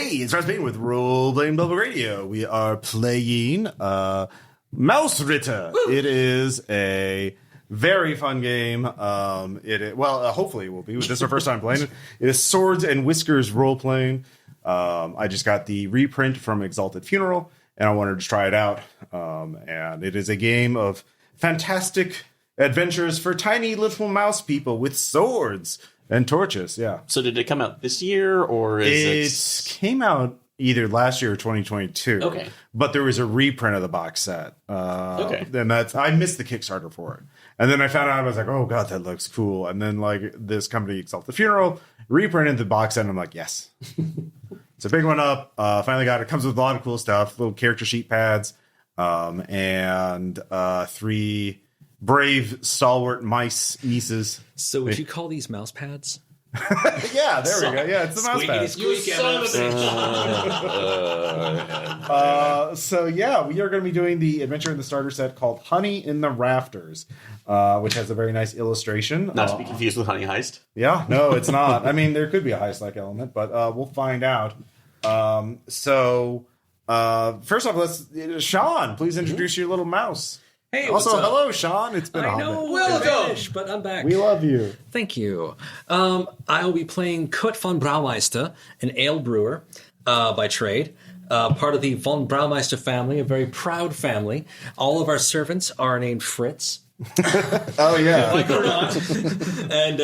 Hey, it's Rasputin with Role Playing Bubble Radio. We are playing Mausritter. It is a very fun game. Hopefully it will be. This is our first time playing it. It is Swords and Whiskers role playing. I just got the reprint from Exalted Funeral, and I wanted to try it out. And it is a game of fantastic adventures for tiny little mouse people with swords and torches. Yeah. So did it come out this year, or is it came out either last year or 2022? Okay. But there was a reprint of the box set. Okay. And I missed the Kickstarter for it. And then I found out, I was like, oh god, that looks cool. And then this company, Exalted Funeral, reprinted the box set, and I'm like, yes. It's a big one up. Finally got it. Comes with a lot of cool stuff, little character sheet pads, and 3 brave, stalwart mice nieces. So would you call these mouse pads? Yeah, there we go. Yeah, it's the mouse pad. You son of a So yeah, we are going to be doing the adventure in the starter set called Honey in the Rafters, which has a very nice illustration. Not to be confused with Honey Heist. Yeah, no, it's not. I mean, there could be a heist-like element, but we'll find out. First off, Shaun, please introduce your little mouse. Hey, also, what's up? Hello, Shaun. It's been a I hot know, minute. welcome, but I'm back. We love you. Thank you. I will be playing Kurt von Braumeister, an ale brewer by trade, part of the von Braumeister family, a very proud family. All of our servants are named Fritz. Oh, yeah. Like or not. And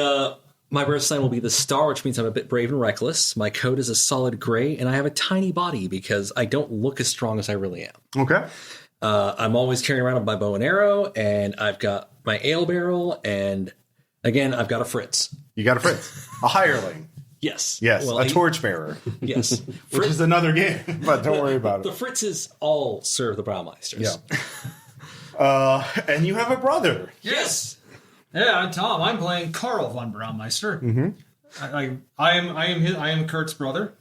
my birth sign will be the star, which means I'm a bit brave and reckless. My coat is a solid gray, and I have a tiny body because I don't look as strong as I really am. Okay. I'm always carrying around my bow and arrow, and I've got my ale barrel, and again, I've got a Fritz. You got a Fritz. A hireling. Yes. Yes, Well, a torchbearer. Yes. Which is another game, but don't worry about The it. Fritzes all serve the Braumeisters. Yeah. And you have a brother. Yes. Yeah, I'm Tom. I'm playing Karl von Braumeister. Mm-hmm. I am Kurt's brother,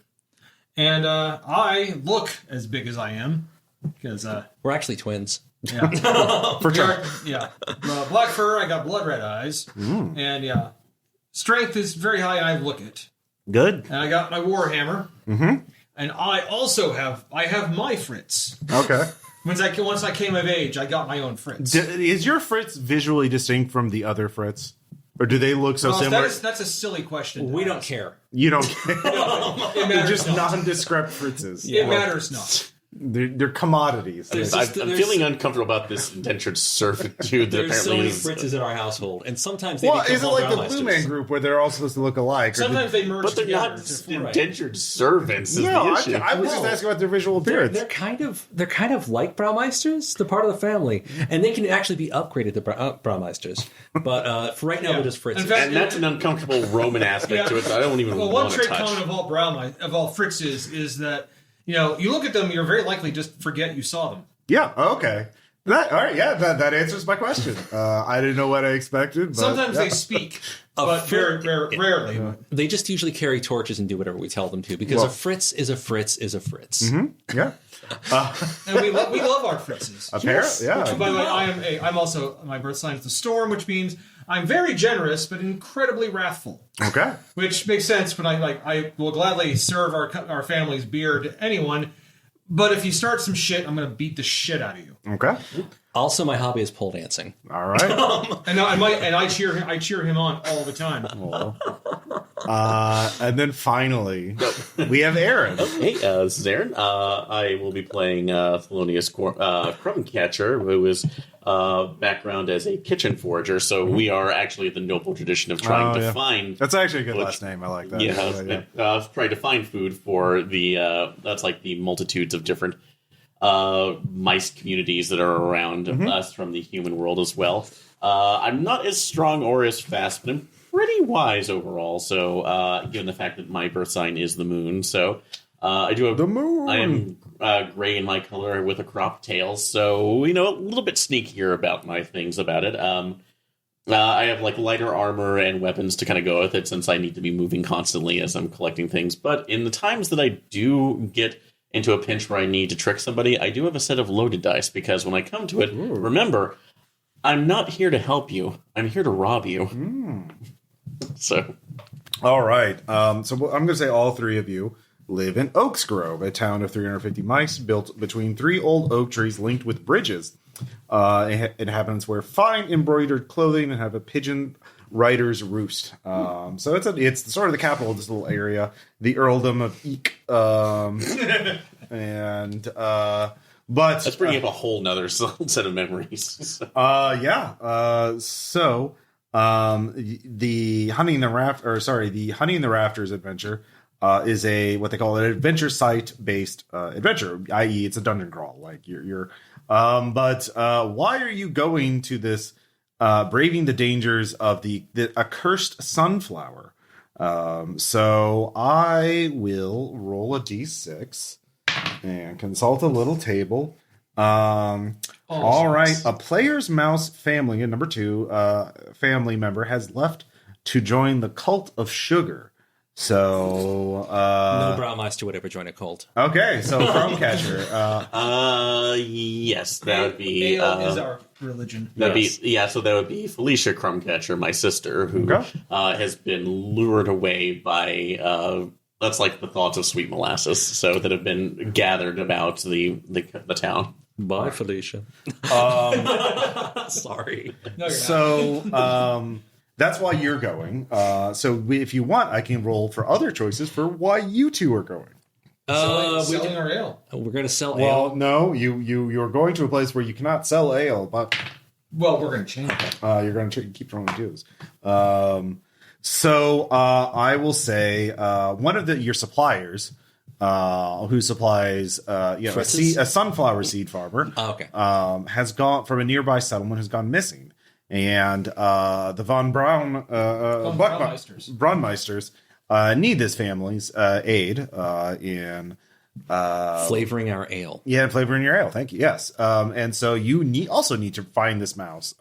and I look as big as I am because We're actually twins. yeah, For sure. Black fur. I got blood red eyes, and yeah, strength is very high. I look it, Good. and I got my warhammer, and I also have my Fritz. Okay. Once I came of age, I got my own Fritz. Is your Fritz visually distinct from the other Fritz? Or do they look so Well, similar? that's a silly question. to We don't ask. care. You don't care. It They're matters just not. nondescript Fritzes. It matters not. They're commodities. I'm feeling uncomfortable about this indentured servitude that There's so apparently many is. Fritzes in our household, and sometimes they Well, become is it von like the Braumeisters. Blue Man Group where they're all supposed to look alike? Sometimes they merge But they're together. not to form- indentured servants. Is No, the issue. I was just asking about their visual appearance. They're kind of like Braumeisters. They're part of the family, and they can actually be upgraded to Braumeisters. But for right now, they're just Fritzes. In fact, And that's an uncomfortable Roman aspect to it that I don't even Well, want one to trait touch. common of all Fritzes is that you look at them, you're very likely just forget you saw them. Yeah, okay. All right, yeah, that answers my question. I didn't know what I expected. But, Sometimes yeah. they speak, but rarely. They just usually carry torches and do whatever we tell them to, because Well- a Fritz is a Fritz is a Fritz. Yeah. And we love our Fritzes. Apparently, yeah. And by the way, I'm also, my birth sign is the Storm, which means I'm very generous but incredibly wrathful. Okay. Which makes sense when I will gladly serve our family's beer to anyone. But if you start some shit, I'm going to beat the shit out of you. Okay. Also, my hobby is pole dancing. All right. And I cheer him on all the time. And then finally, we have Aaron. Hey, this is Aaron. I will be playing Theolonius Crumbcatcher, who is background as a kitchen forager. So we are actually the noble tradition of trying to find. That's actually a good last name. I like that. Trying to find food for the that's like the multitudes of different mice communities that are around us from the human world as well. I'm not as strong or as fast, but I'm pretty wise overall. So, given the fact that my birth sign is the moon, so I do have The moon. I am gray in my color with a cropped tail, so a little bit sneakier about my things about it. I have like lighter armor and weapons to kind of go with it, since I need to be moving constantly as I'm collecting things. But in the times that I do get into a pinch where I need to trick somebody, I do have a set of loaded dice, because when I come to it, remember, I'm not here to help you. I'm here to rob you. So, All right. So I'm going to say all three of you live in Oaks Grove, a town of 350 mice built between 3 old oak trees linked with bridges. Inhabitants wear fine embroidered clothing and have a pigeon writer's roost. So it's sort of the capital of this little area, the earldom of Eek. But That's bringing up a whole nother set of memories. the Honey in the Rafters adventure is what they call an adventure site based adventure, i.e., it's a dungeon crawl. Like but why are you going to this braving the dangers of the accursed sunflower? So I will roll a d6 and consult a little table. All right. A player's mouse family, and number 2 family member has left to join the cult of sugar. So No Braumeister would ever join a cult. okay, so Crumbcatcher. Yes, that would be Ale is our religion. that'd be so that would be Felicia Crumbcatcher, my sister, who has been lured away by that's like the thoughts of sweet molasses, so that have been gathered about the town. Bye, Felicia. Sorry. No, you're not. So that's why you're going. So if you want, I can roll for other choices for why you two are going. Selling our ale. We're going to sell Well, ale. no, you're going to a place where you cannot sell ale, but Well, we're going to change that. you're going to keep throwing dues. So I will say one of your suppliers, who supplies a sunflower seed farmer, Okay. has gone from a nearby settlement, has gone missing, and the von Braumeisters need this family's aid in Flavoring our ale. yeah, flavoring your ale. Thank you. Yes. And so you also need to find this mouse.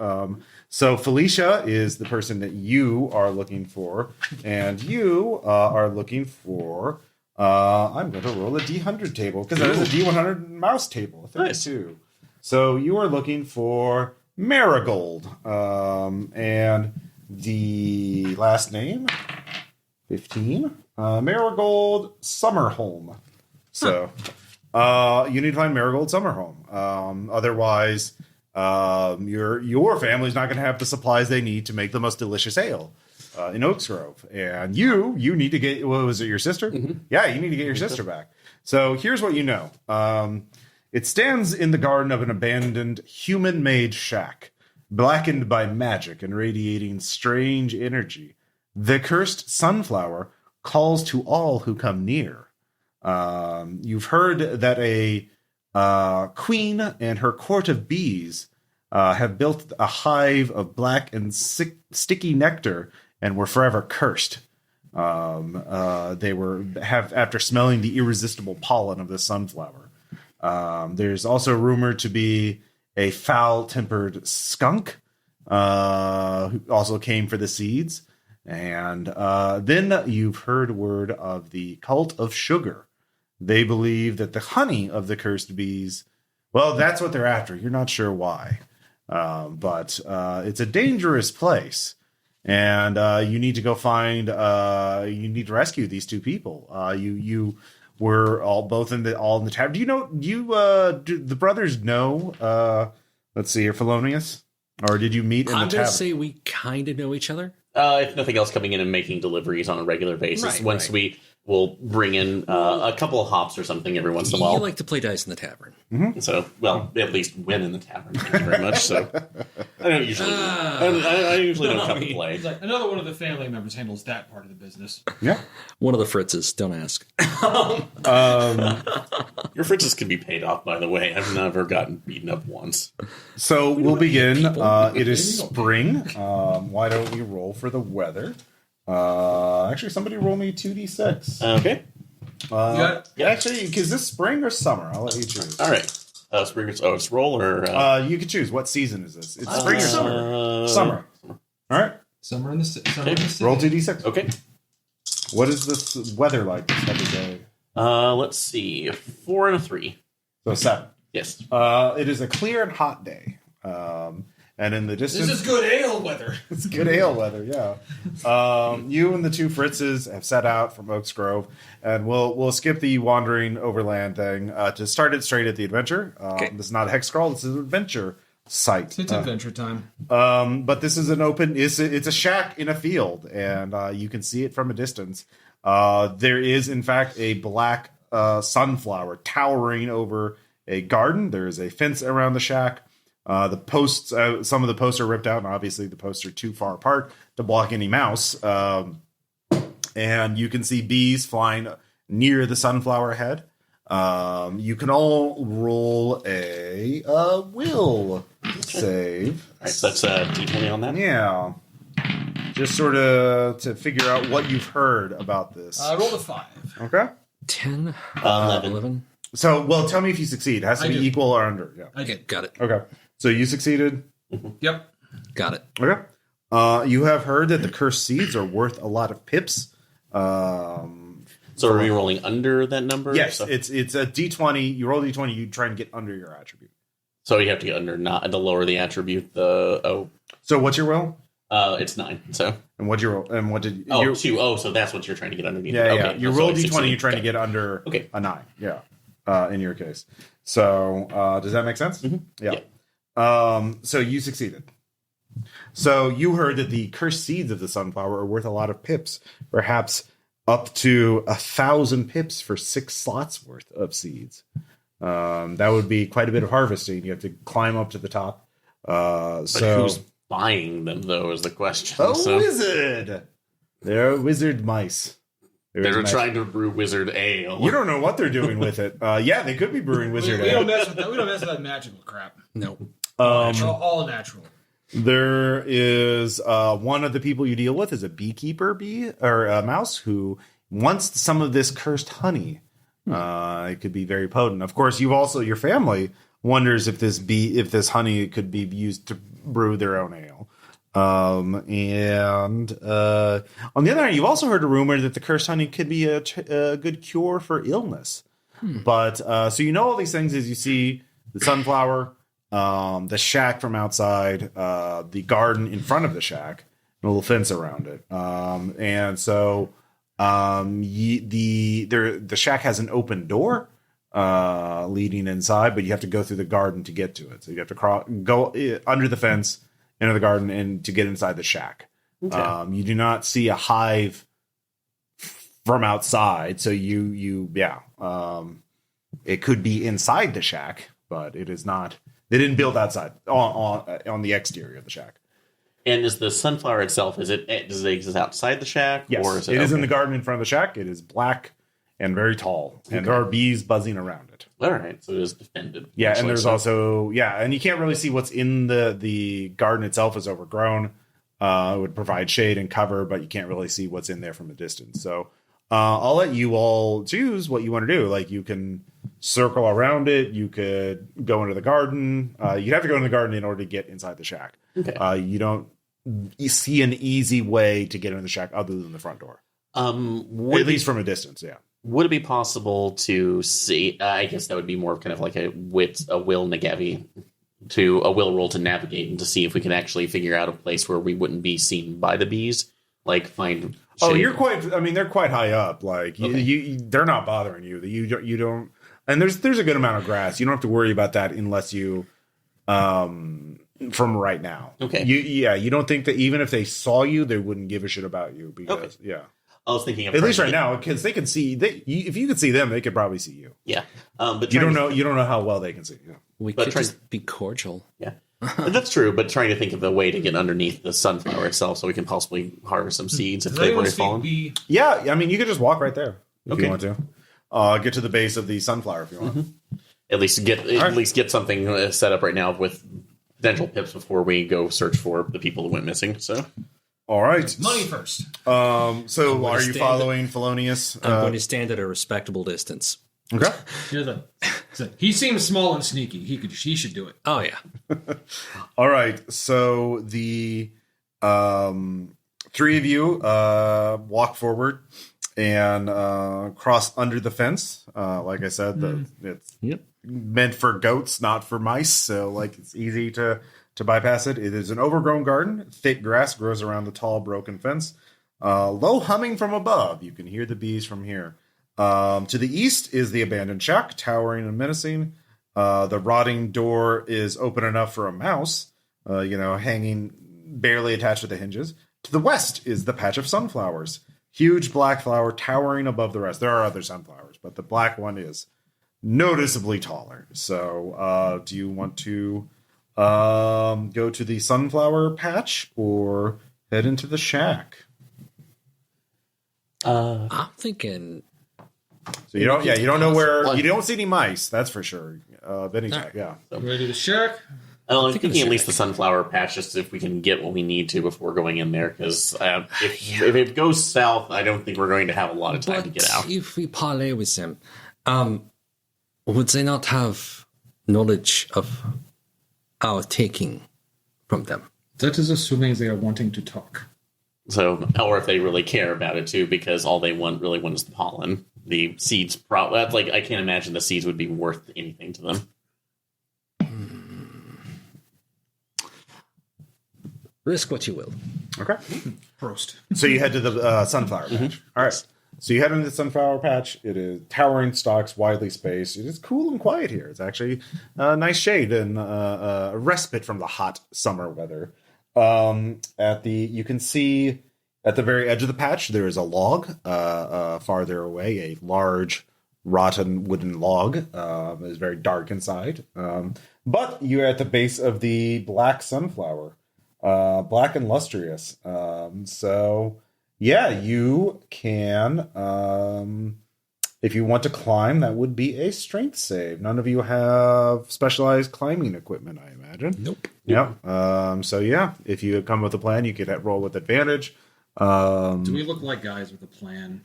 So Felicia is the person that you are looking for, and you are looking for. I'm going to roll a D100 table because there's a D100 mouse table. 32. So you are looking for Marigold, and the last name 15. Marigold Summerholm. So you need to find Marigold Summerholm. Otherwise, your family's not going to have the supplies they need to make the most delicious ale in Oaks Grove. And you need to get, what was it, your sister? Mm-hmm. Yeah, you need to get your sister back. So here's what you know. It stands in the garden of an abandoned human-made shack, blackened by magic and radiating strange energy. The cursed sunflower calls to all who come near. You've heard that a queen and her court of bees have built a hive of black and sticky nectar and were forever cursed. They have after smelling the irresistible pollen of the sunflower. There's also rumored to be a foul-tempered skunk who also came for the seeds. And then you've heard word of the cult of sugar. They believe that the honey of the cursed bees, well, that's what they're after. You're not sure why. But it's a dangerous place. And you need to go find, you need to rescue these two people. You were all in the tavern. Do the brothers know, let's see here, Felonius? Or did you meet in the tavern? I'm going to say we kind of know each other. If nothing else, coming in and making deliveries on a regular basis. We will bring in a couple of hops or something every once in a while. You like to play dice in the tavern. Mm-hmm. So, well, at least win in the tavern. Thank you very much. So, I don't usually. I usually don't come to play. It's like another one of the family members handles that part of the business. Yeah. One of the Fritzes. Don't ask. Your Fritzes can be paid off, by the way. I've never gotten beaten up once. So we'll begin. It is spring. Why don't we roll for the weather? Actually, somebody roll me 2d6. Okay. Actually, is this spring or summer? I'll let you choose. All right. Spring. It's roll or. You can choose. What season is this? It's spring or summer? Summer. All right. Summer in the city. Roll 2d6. Okay. What is this weather like this type of day? Let's see. 4 and a 3. So 7. Yes. It is a clear and hot day. And And in the distance, This is good ale weather. it's good ale weather, yeah. You and the two Fritzes have set out from Oaks Grove, and we'll skip the wandering overland thing to start it straight at the adventure. This is not a hex crawl; this is an adventure site. It's adventure time. But this is an open. It's a shack in a field, and you can see it from a distance. There is, in fact, a black sunflower towering over a garden. There is a fence around the shack. The posts, some of the posts are ripped out, and obviously the posts are too far apart to block any mouse. And you can see bees flying near the sunflower head. You can all roll a will save. All right, so that's D20 on that. Yeah. Just sort of to figure out what you've heard about this. I rolled a 5. Okay. 10, 11. So, well, tell me if you succeed. It has to be equal or under. Yeah. I did. Got it. Okay. So you succeeded. Yep. Got it. Okay. You have heard that the cursed seeds are worth a lot of pips. So are we rolling under that number? Yes, So, it's a D20. You roll a D20. You try and get under your attribute. so you have to get under, not to lower the attribute. So what's your will? it's 9. So And what'd you roll? And what did you? 2. Oh, so that's what you're trying to get underneath. Yeah, Okay. yeah. You so roll I D20. succeeded. You're trying to Okay. get under Okay. a 9. Yeah. In your case. So does that make sense? Mm-hmm. Yeah. So you succeeded. So you heard that the cursed seeds of the sunflower are worth a lot of pips, perhaps up to 1,000 pips for 6 slots worth of seeds. That would be quite a bit of harvesting. You have to climb up to the top. But So who's buying them, though, is the question. a So wizard. They're wizard mice. they're trying to brew wizard ale. You don't know what they're doing with it. Yeah, they could be brewing wizard We ale. don't mess with that. We don't mess with that magical crap. No. All natural. There is one of the people you deal with is a beekeeper or a mouse who wants some of this cursed honey. It could be very potent. Of course, your family wonders if this honey could be used to brew their own ale. And on the other hand, you've also heard a rumor that the cursed honey could be a good cure for illness. But so you know all these things as you see the sunflower, the shack from outside, the garden in front of the shack, and a little fence around it. And so the shack has an open door leading inside, but you have to go through the garden to get to it. So you have to go under the fence into the garden and to get inside the shack. Okay. You do not see a hive from outside, so it could be inside the shack, but it is not. They didn't build outside on the exterior of the shack. And is the sunflower itself, does it exist outside the shack? Yes, Or is it is in okay. the garden in front of the shack. It is black and very tall, and there are bees buzzing around it. All right, so it is defended. Yeah, and actually, there's so- also and you can't really see what's in the garden itself is overgrown. It would provide shade and cover, but you can't really see what's in there from a distance. So I'll let you all choose what you want to do. Like you can circle around it. You could go into the garden. You'd have to go into the garden in order to get inside the shack. Okay. You see an easy way to get into the shack other than the front door. At least from a distance, yeah. Would it be possible to see? I guess that would be more of kind of like a will nagavi, to a will roll to navigate and to see if we can actually figure out a place where we wouldn't be seen by the bees. Like find. Oh, shade. you're quite. I mean, they're quite high up. Like they're not bothering you. You don't. And there's a good amount of grass. You don't have to worry about that unless you, from right now. Okay. You don't think that even if they saw you, they wouldn't give a shit about you because I was thinking of at least trying right to now because they can see. If you could see them, they could probably see you. Yeah, but You trying don't to- know. You don't know how well they can see you. We But could try- just be cordial. Yeah, that's true. But trying to think of a way to get underneath the sunflower itself, so we can possibly harvest some seeds if Does they've anyone already speak fallen. bee? Yeah, I mean, you could just walk right there if Okay. you want to. Get to the base of the sunflower if you want. At least get something set up right now with potential pips before we go search for the people that went missing. So All right. Money first. So gonna are you stand following Thelonious? I'm going to stand at a respectable distance. Okay. He seems small and sneaky. He should do it. Oh, yeah. All right. So the three of you walk forward and cross under the fence. Like I said, it's Yep. meant for goats, not for mice. So like it's easy to to bypass it. It is an overgrown garden. Thick grass grows around the tall, broken fence. Low humming from above. You can hear the bees from here. To the east is the abandoned shack, towering and menacing. The rotting door is open enough for a mouse, hanging barely attached to the hinges. To the west is the patch of sunflowers. Huge black flower towering above the rest. There are other sunflowers, but the black one is noticeably taller. So do you want to go to the sunflower patch or head into the shack? I'm thinking... So you don't know where... You don't see any mice, that's for sure. Check, yeah. Ready to the shack? I'm thinking at least the sunflower patch, just if we can get what we need to before going in there, because if it goes south, I don't think we're going to have a lot of time to get out. If we parley with them, would they not have knowledge of our taking from them? That is assuming they are wanting to talk. So, or if they really care about it too, because all they really want is the pollen. The seeds, I can't imagine the seeds would be worth anything to them. Risk what you will. Okay. Prost. So you head to the sunflower patch. All right. So you head into the sunflower patch. It is towering stalks, widely spaced. It is cool and quiet here. It's actually a nice shade and a respite from the hot summer weather. You can see at the very edge of the patch there is a log. Farther away, a large rotten wooden log. It is very dark inside. But you're at the base of the black sunflower. Black and lustrous. You can, if you want to climb, that would be a strength save. None of you have specialized climbing equipment, I imagine. Nope. Yeah. If you come with a plan, you could roll with advantage. Do we look like guys with a plan?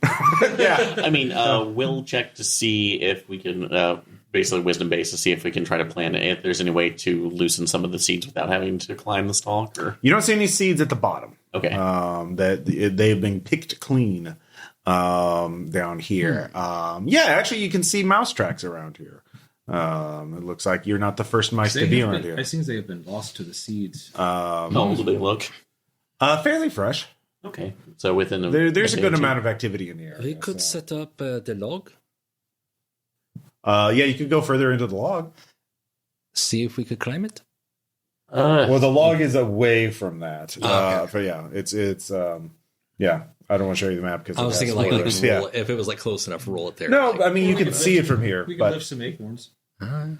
Yeah. I mean, we'll check to see if we can, basically wisdom based, to see if we can try to plan it, if there's any way to loosen some of the seeds without having to climb the stalk. Or You don't see any seeds at the bottom. Okay. They've been picked clean down here. Actually, you can see mouse tracks around here. It looks like you're not the first mice to be around here. I think they have been lost to the seeds. How old do they look? Fairly fresh. Okay. So within there's a good amount of activity in the area. We could set up the log. You could go further into the log. See if we could climb it. Well, the log is away from that. Okay. But yeah, it's I don't want to show you the map because I was thinking like roll it, if it was like close enough, roll it there. No, I mean you can see it from here. We can But lift some acorns. so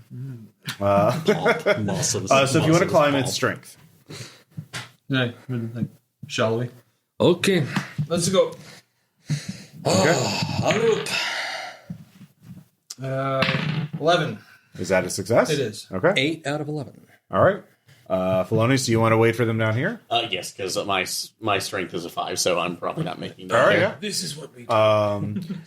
if you want to climb, it's strength. Yeah, shall we? Okay. Let's go. Okay. 11. Is that a success? It is. Okay. 8 out of 11. All right. Theolonius, do you want to wait for them down here? Yes, because my strength is a 5, so I'm probably not making that. All right. Yeah. This is what we do.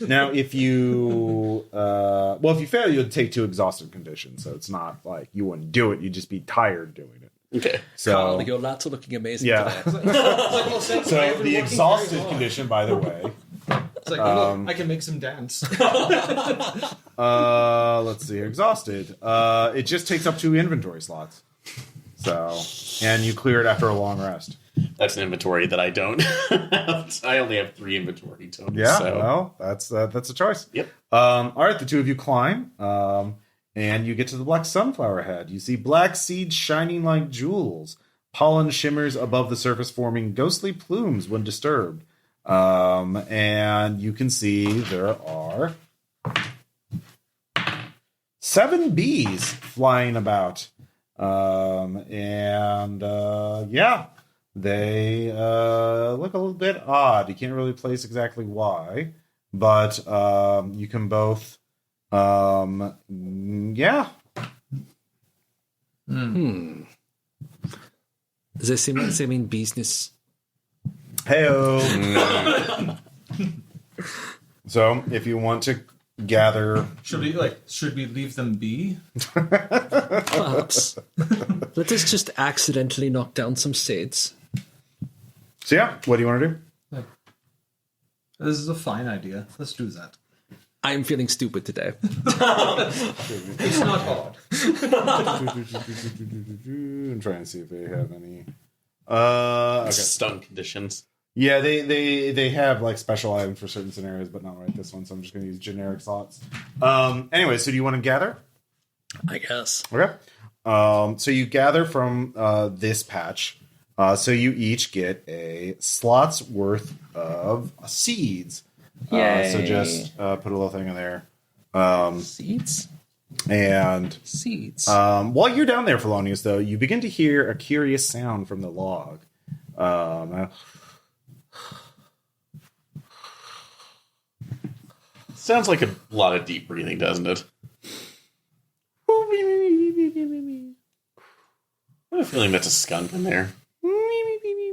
Now, if you if you fail, you'll take 2 exhausted conditions. So it's not like you wouldn't do it; you'd just be tired doing it. Okay. So Karl, your lads are looking amazing yeah. today. So the exhausted condition, by the way. It's like, look, I can make some dance. Let's see. Exhausted. It just takes up 2 inventory slots. So, and you clear it after a long rest. That's an inventory that I don't have. I only have 3 inventory tokens. Yeah, so. well, that's a choice. Yep. All right, the 2 of you climb, and you get to the black sunflower head. You see black seeds shining like jewels. Pollen shimmers above the surface, forming ghostly plumes when disturbed. And you can see there are 7 bees flying about. They look a little bit odd. You can't really place exactly why, but you can both, They seem like they mean business. Heyo. So, if you want to gather, Should we leave them be? Perhaps. Let us just accidentally knock down some seeds. so yeah, what do you want to do? This is a fine idea. Let's do that. I'm feeling stupid today. It's not hard. I'm trying to see if they have any. Okay. Stun conditions. Yeah, they have like special items for certain scenarios, but not right this one. So I'm just going to use generic slots. Anyway, so do you want to gather? I guess. Okay. So you gather from this patch. So you each get a slot's worth of seeds. So just put a little thing in there. Seeds? And Seeds. while you're down there, Thelonious, though, you begin to hear a curious sound from the log. Sounds like a lot of deep breathing, doesn't it? I have a feeling that's a skunk in there.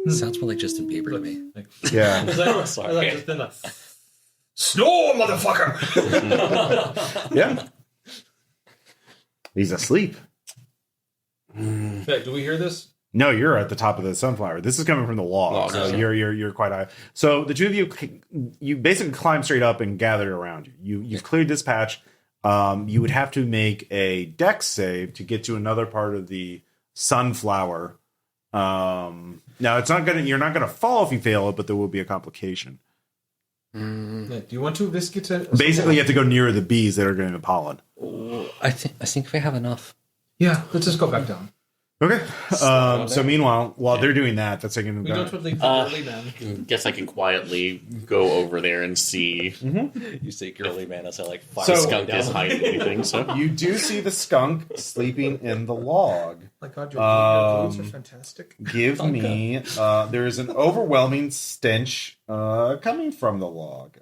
Sounds more like Justin Bieber to me. Yeah. Sorry. I like just been like, snore, motherfucker! Yeah. He's asleep. Hey, do we hear this? No, you're at the top of the sunflower. This is coming from the log, Log, so okay. you're quite high. So the two of you basically climb straight up and gather around you. You've cleared this patch. You would have to make a dex save to get to another part of the sunflower. Now it's not gonna. You're not gonna fall if you fail it, but there will be a complication. Yeah, do you want to risk it? Basically, you have to go near the bees that are getting the pollen. I think we have enough. Yeah, let's just go back down. Okay. So meanwhile, while they're doing that, that's taking. We don't leave the early man. Guess I can quietly go over there and see You say girly man, I say like five So- if skunk is hiding anything. So You do see the skunk sleeping in the log. My God, your clothes are fantastic. Give me. There is an overwhelming stench coming from the log,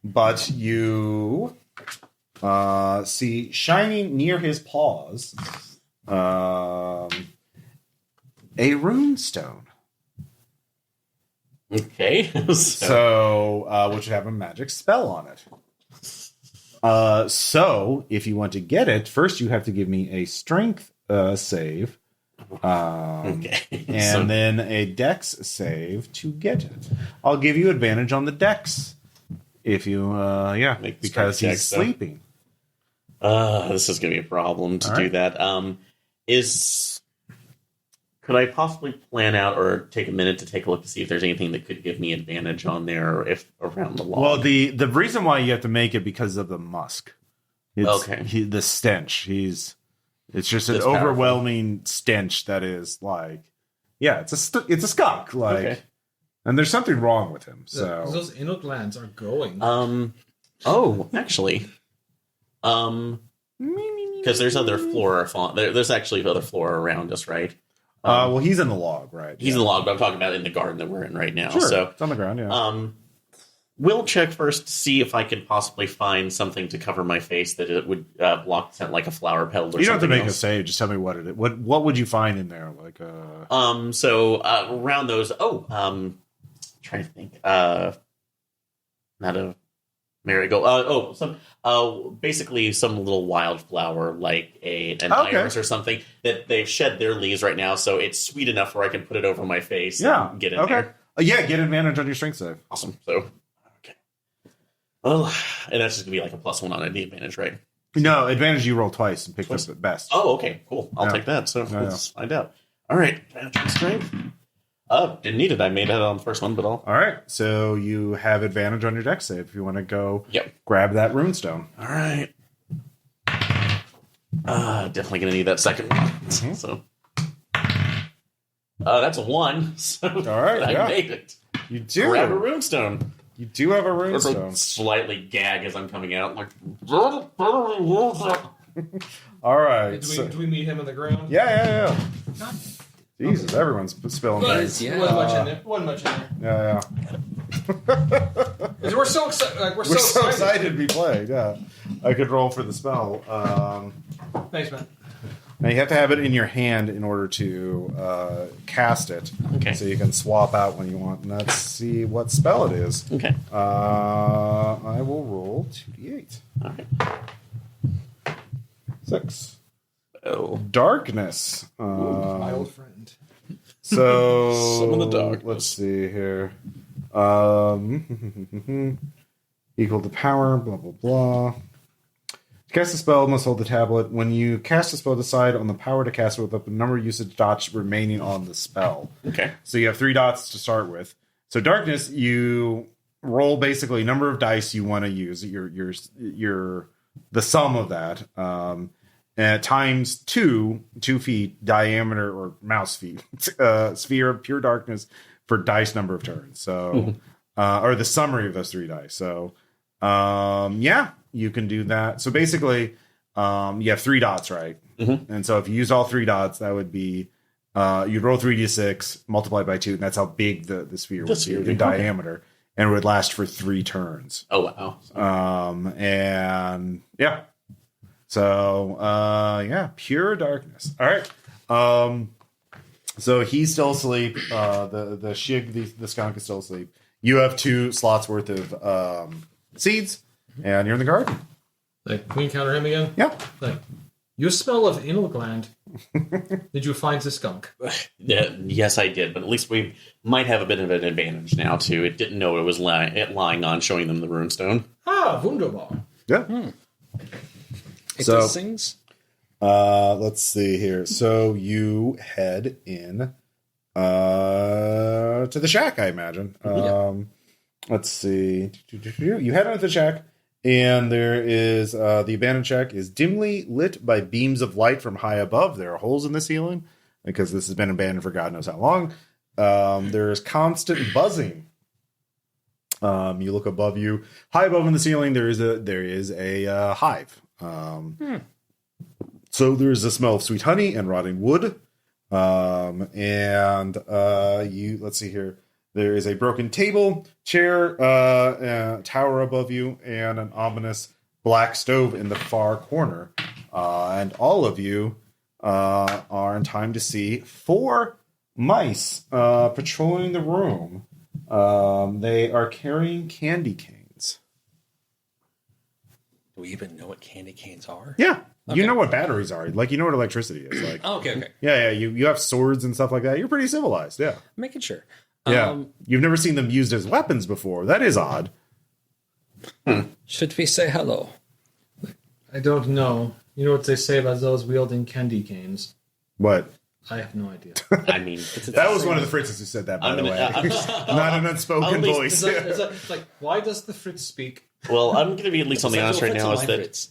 but you see shining near his paws a rune stone. okay, So, which would have a magic spell on it. So, if you want to get it, first you have to give me a strength save. okay. And then a dex save to get it. I'll give you advantage on the dex if you, Make the because strength he's check, so. sleeping. This is gonna be a problem to All do right. that. Could I possibly plan out or take a minute to take a look to see if there's anything that could give me advantage on there, or if around the log? Well, the reason why you have to make it because of the musk. It's, Okay. The stench. It's just an That's powerful. overwhelming stench that is like, yeah, it's a skunk. Like, Okay. and there's something wrong with him. So Those inner glands are going. Oh, actually, because there's other flora. There's actually other flora around us, right? well, he's in the log, right? He's in the log, but I'm talking about in the garden that we're in right now. Sure, So, it's on the ground. Yeah. we'll check first to see if I can possibly find something to cover my face that it would block scent, like a flower petal or You don't have to something make a else. save. Just tell me what it is. What would you find in there? Like, So around those. Trying to think. Not a marigold. Basically some little wildflower like an Okay. iris or something that they've shed their leaves right now, so it's sweet enough where I can put it over my face. yeah, and get in okay. there. Yeah, get advantage on your strength save. Awesome. So, okay. Well, and that's just gonna be like a +1 on any advantage, right? No, advantage you roll twice and pick the best. Oh, okay, cool. I'll Yeah. take that. So Yeah, let's find out. All right, advantage on strength. Didn't need it. I made it on the first one, but I'll. All right, so you have advantage on your dex save if you want to go Yep. grab that runestone. All right. Definitely gonna need that second one. Mm-hmm. So. That's a 1. So All right, I yeah. made it. You do. Grab a runestone. You do have a It's like runestone. slightly gag as I'm coming out. Like, All right. Do we meet him on the ground? Yeah. Jesus, everyone's spilling But drinks. yeah. Wasn't much in there. Wasn't much in there. Yeah. We're so excited. Like, we're We're so so excited. excited to be played. Yeah. I could roll for the spell. Thanks, man. Now you have to have it in your hand in order to cast it. Okay. So you can swap out when you want. And let's see what spell it is. okay. I will roll 2d8. All right. 6. Oh. Darkness. My old friend. So Summon the darkness. let's see here. equal to power, blah, blah, blah. To cast a spell, must hold the tablet. When you cast a spell, decide on the power to cast it with the number of usage dots remaining on the spell. Okay. So you have 3 dots to start with. So darkness, you roll basically number of dice you want to use. Your the sum of that. Times 2 feet diameter or mouse feet sphere of pure darkness for dice number of turns. So or the summary of those 3 dice. So yeah. You can do that. So basically, you have 3 dots, right? Mm-hmm. And so if you use all 3 dots, that would be you'd roll 3d6 multiplied by 2, and that's how big the sphere would be, the diameter, and it would last for 3 turns. Oh wow! And yeah, so yeah, pure darkness. All right. So he's still asleep. The shig, the skunk is still asleep. You have 2 slots worth of seeds. And you're in the garden. Like, can we encounter him again? Yeah. Like, you smell of anal gland. Did you find the skunk? Yes, I did. But at least we might have a bit of an advantage now, too. It didn't know it was lying on, showing them the runestone. Ah, wunderbar. Yeah. It So- does things. Let's see here. So you head in to the shack, I imagine. Let's see. You head into the shack, and there is the abandoned shack is dimly lit by beams of light from high above. There are holes in the ceiling because this has been abandoned for God knows how long. There's constant buzzing. You look above you, high above in the ceiling. There is a hive. So there's a smell of sweet honey and rotting wood. Let's see here. There is a broken table, chair, tower above you, and an ominous black stove in the far corner. And all of you are in time to see 4 mice patrolling the room. They are carrying candy canes. Do we even know what candy canes are? Yeah. Okay. You know what batteries are. Like, you know what electricity is. Like, Oh, okay. yeah. You have swords and stuff like that. You're pretty civilized. Yeah. Making sure. Yeah. You've never seen them used as weapons before. That is odd. Should we say hello? I don't know. You know what they say about those wielding candy canes? What? I have no idea. I mean, That was one of the Fritzes who said that, by the way. Not an unspoken voice. Is that, like, why does the Fritz speak? well, I'm going to be at least on the honest right now. Is that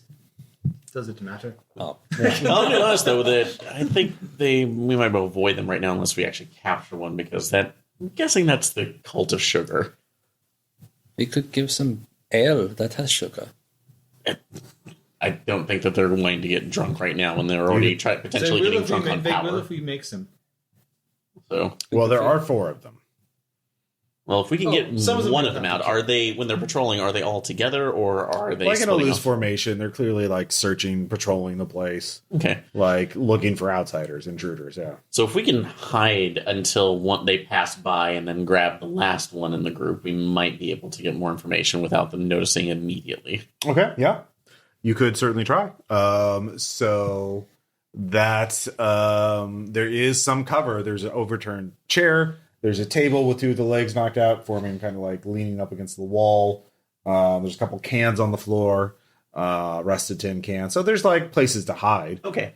Does it matter? Oh, I'll be honest though that I think we might be able to avoid them right now unless we actually capture one because I'm guessing that's the cult of sugar. we could give some ale that has sugar. I don't think that they're going to get drunk right now when they're already potentially getting drunk on They will power. if we make some. So, Well, there are 4 of them. well, if we can get some of them one do of them have out, to are they when they're patrolling? Are they all together or are they Like in a splitting loose up? formation, they're clearly like searching, patrolling the place, Okay, like looking for outsiders, intruders. Yeah. so if we can hide until they pass by and then grab the last one in the group, we might be able to get more information without them noticing immediately. Okay. Yeah. You could certainly try. So that there is some cover. There's an overturned chair. There's a table with 2 of the legs knocked out, forming kind of like leaning up against the wall. There's a couple cans on the floor, rusted tin cans. So there's like places to hide. Okay.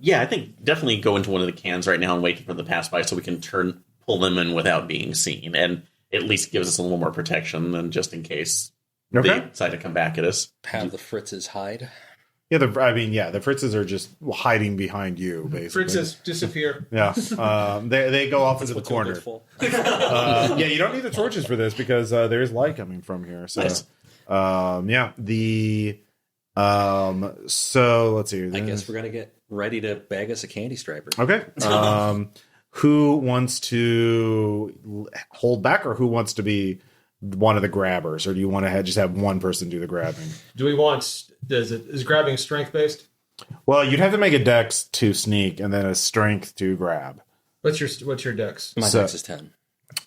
Yeah, I think definitely go into one of the cans right now and wait for them to pass by so we can pull them in without being seen, and at least gives us a little more protection than just in case Okay. they decide to come back at us. Have the Fritzes hide. Yeah. The Fritzes are just hiding behind you, basically. Fritzes disappear. Yeah. They go off into the What's your corner. good for? Yeah, you don't need the torches for this because there's light coming from here. So, Nice. yeah. So let's see. I guess we're gonna get ready to bag us a candy striper. Okay. Who wants to hold back, or who wants to be one of the grabbers, or do you want to just have one person do the grabbing? Do we want? Is grabbing strength based? Well, you'd have to make a dex to sneak, and then a strength to grab. What's your dex? My So- dex is 10.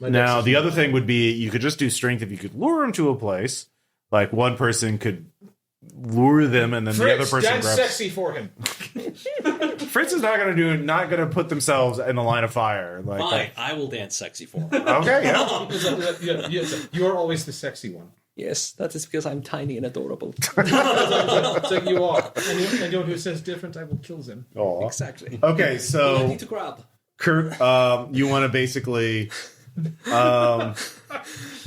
My Now, dex is- the other thing would be you could just do strength if you could lure them to a place. Like one person could lure them, and then the other Fritz, person dance grabs. sexy for him. Fritz is not going to put themselves in the line of fire. Like, Fine, I will dance sexy for him. okay, yeah. You are always the sexy one. Yes, that is because I'm tiny and adorable. It's like you are. Anyone who says different, I will kill them. Aw. Exactly. Okay, I so need to grab. Kurt, you want to basically,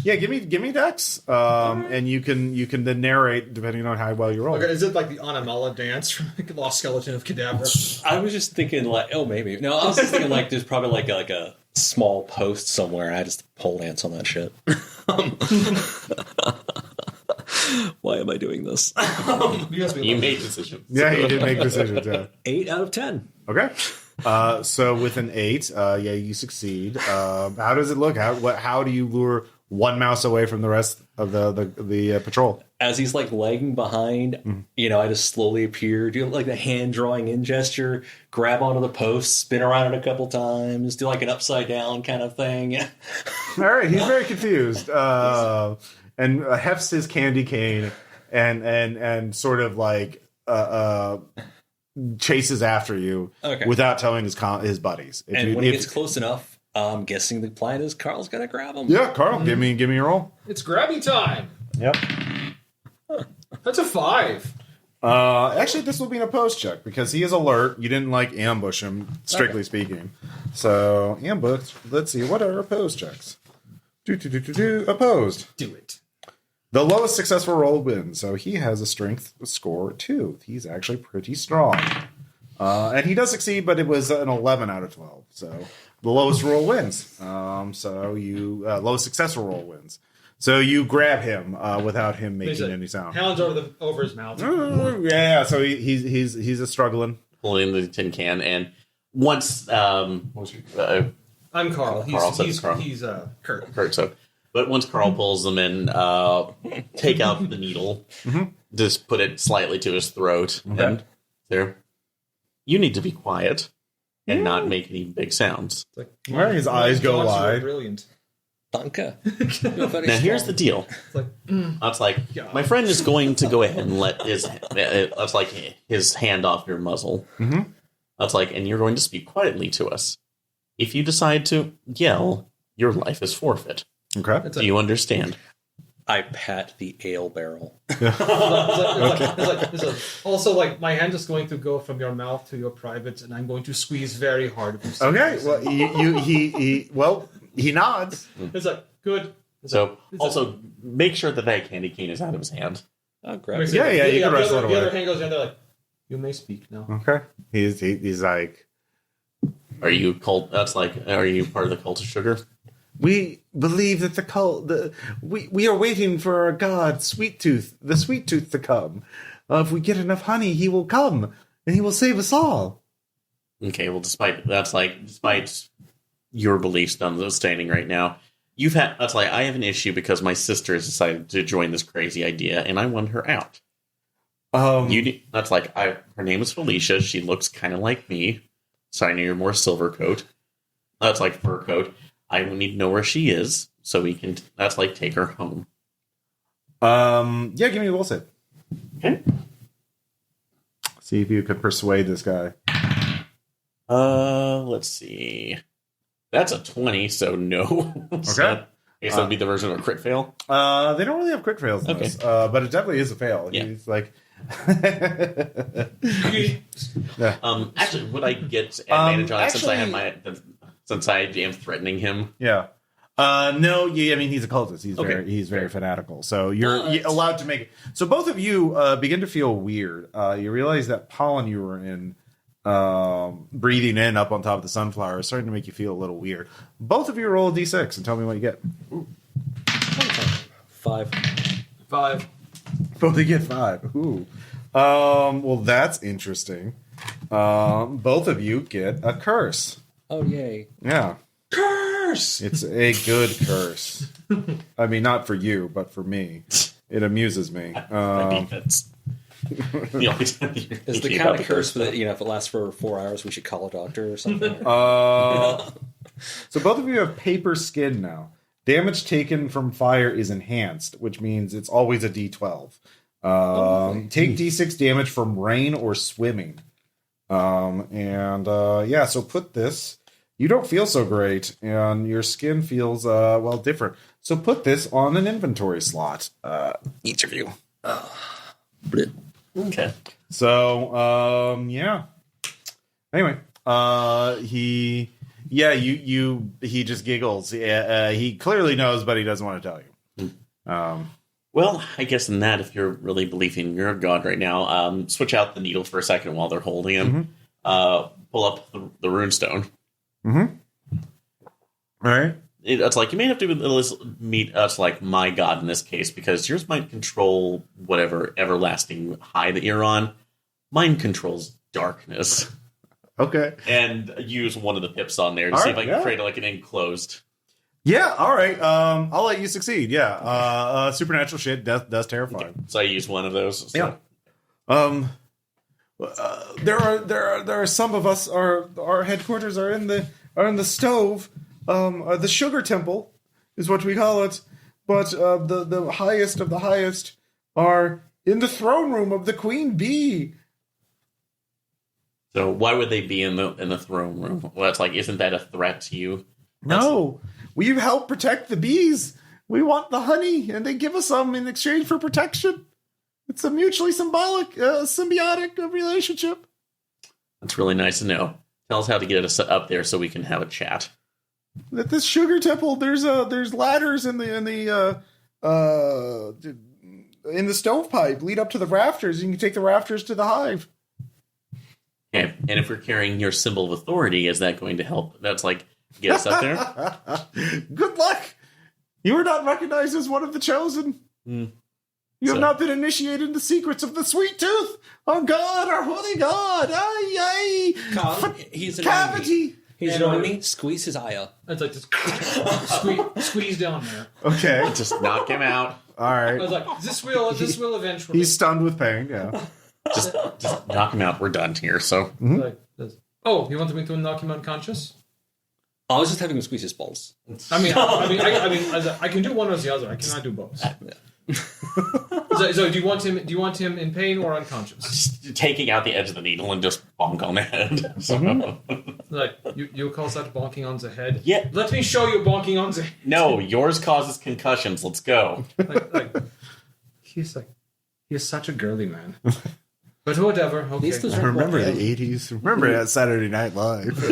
give me Dex, and you can then narrate depending on how well you roll. Okay, is it like the Anamela dance from the Lost Skeleton of Cadabra? I was just thinking maybe. No, I was just thinking there's probably like a small post somewhere, and I just pole dance on that shit. Why am I doing this? You made decisions. Yeah, you did make decisions. Yeah. 8 out of 10. Okay. So with an 8, you succeed. How does it look? How do you lure one mouse away from the rest of the patrol? As he's like lagging behind, I just slowly appear, do like the hand drawing in gesture, grab onto the post, spin around it a couple times, do like an upside down kind of thing. All right, he's very confused, and hefts his candy cane and sort of like chases after you without telling his buddies. When he gets close enough, I'm guessing the plan is Karl's gonna grab him. Yeah, Karl, give me a roll. It's grabby time. Yep. That's a 5. Actually, this will be an opposed check because he is alert. You didn't ambush him, strictly speaking. So ambush. Let's see. What are opposed checks? Opposed. Do it. The lowest successful roll wins. So he has a strength score 2. He's actually pretty strong. And he does succeed, but it was an 11 out of 12. So the lowest roll wins. Lowest successful roll wins. So you grab him without him making any sound. Hounds over his mouth. Yeah, so he's a struggling. Pulling the tin can, and once I'm Karl. He's Kurt. Kurt. But once Karl pulls them in, take out the needle, just put it slightly to his throat, and there. You need to be quiet and not make any big sounds. His eyes go wide. Brilliant. Danke. Now here's the deal. It's like my friend is going to go ahead and let his hand off your muzzle. That's and you're going to speak quietly to us. If you decide to yell, your life is forfeit. Okay. Do you understand? I pat the ale barrel. Also, my hand is going to go from your mouth to your private, and I'm going to squeeze very hard. Okay. Well, he nods. It's good. Also, make sure that candy cane is out of his hand. I'll grab it. Yeah, you can wrestle it away. The other hand goes in. They're like, you may speak now. Okay. He's like, are you cult? Are you part of the cult of sugar? We believe that the cult. We are waiting for our god, the sweet tooth, to come. If we get enough honey, he will come and he will save us all. Okay. Well, despite your beliefs notwithstanding, right now, I have an issue because my sister has decided to join this crazy idea, and I want her out. Her name is Felicia. She looks kind of like me. So I know you're more silver coat. That's fur coat. I need to know where she is so we can. Take her home. Give me a will save. Okay. See if you could persuade this guy. Let's see. That's a 20, so no. Okay. So that'd be the version of a crit fail. They don't really have crit fails in this, but it definitely is a fail. Yeah. He's like. Actually, would I get advantage on it since I am threatening him? Yeah. No. He's a cultist. He's very fanatical. So you're allowed to make it. So both of you begin to feel weird. You realize that pollen you were in, breathing in up on top of the sunflower, is starting to make you feel a little weird. Both of you roll a d6 and tell me what you get. Ooh. 5. Both you get 5. Ooh. Well, that's interesting. Both of you get a curse. Oh, yay. Yeah. curse. It's a good curse. I mean, not for you, but for me. It amuses me. That's the only time you're Is the thinking kind about of curse that, if it lasts for 4 hours, we should call a doctor or something? So both of you have paper skin now. Damage taken from fire is enhanced, which means it's always a D12. Take D6 damage from rain or swimming. So put this. You don't feel so great, and your skin feels, different. So put this on an inventory slot, each of you. Okay. So, yeah. Anyway, he just giggles. He clearly knows, but he doesn't want to tell you. Well, I guess in that, if you're really believing you're a god right now, switch out the needle for a second while they're holding him. Pull up the runestone. All right. It's like you may have to meet us like my god in this case, because yours might control whatever everlasting high that you're on. Mine controls darkness. Okay. And use one of the pips on there to see if I can create like an enclosed. Yeah, all right. I'll let you succeed. Yeah. Supernatural shit does terrify. Okay. So I use one of those. So. Yeah. There are some of us. Our headquarters are in the stove. The sugar temple is what we call it. But the highest of the highest are in the throne room of the queen bee. So why would they be in the throne room? Well, it's like, isn't that a threat to you? No, we help protect the bees. We want the honey, and they give us some in exchange for protection. It's a mutually symbiotic relationship. That's really nice to know. Tell us how to get us up there so we can have a chat. At this sugar temple, there's ladders in the stovepipe lead up to the rafters. You can take the rafters to the hive. Okay. And if we're carrying your symbol of authority, is that going to help? That's like get us up there. Good luck. You are not recognized as one of the chosen. You have not been initiated in the secrets of the sweet tooth. Oh God, our holy God! Ay, Karl, he's an cavity. enemy. He's an enemy. Squeeze his eye out. It's like just squeeze down there. Okay, Just knock him out. all I right. was like, this will eventually. He's stunned with pain. Yeah. Just knock him out. We're done here. So Like this. Oh, you want me to knock him unconscious? I was just having him squeeze his balls. I can do one or the other. I cannot do both. So do you want him in pain or unconscious? just taking out the edge of the needle and just bonk on the head. So, Like you call that bonking on the head? Yeah. Let me show you bonking on the head. No, yours causes concussions. Let's go. He's such a girly man. But whatever. Okay. These I remember the 80s. Remember that Saturday Night Live.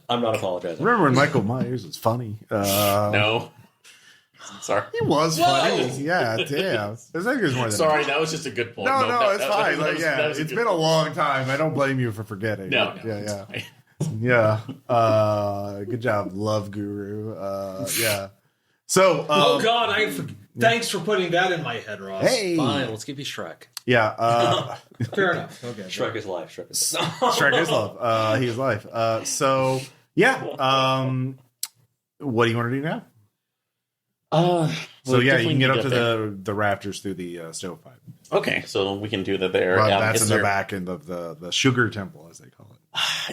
I'm not apologizing. Remember when Michael Myers was funny? No. Sorry. He was funny. Yeah, damn. I think it was more than Sorry, that was just a good point. No, it's fine. that was a It's good been a point. long time. I don't blame you for forgetting. No, Yeah. it's Yeah. Good job, Love Guru. Yeah. So, Oh God! Thanks for putting that in my head, Ross. hey. Fine, let's give you Shrek. Yeah. Fair enough. Okay. Shrek is life. Shrek is Shrek is love. He is life. So, yeah. What do you want to do now? So, yeah, you can get up to the rafters through the stovepipe. Okay, so we can do that there. Well, that's is in the there- back end of the sugar temple, as they call it.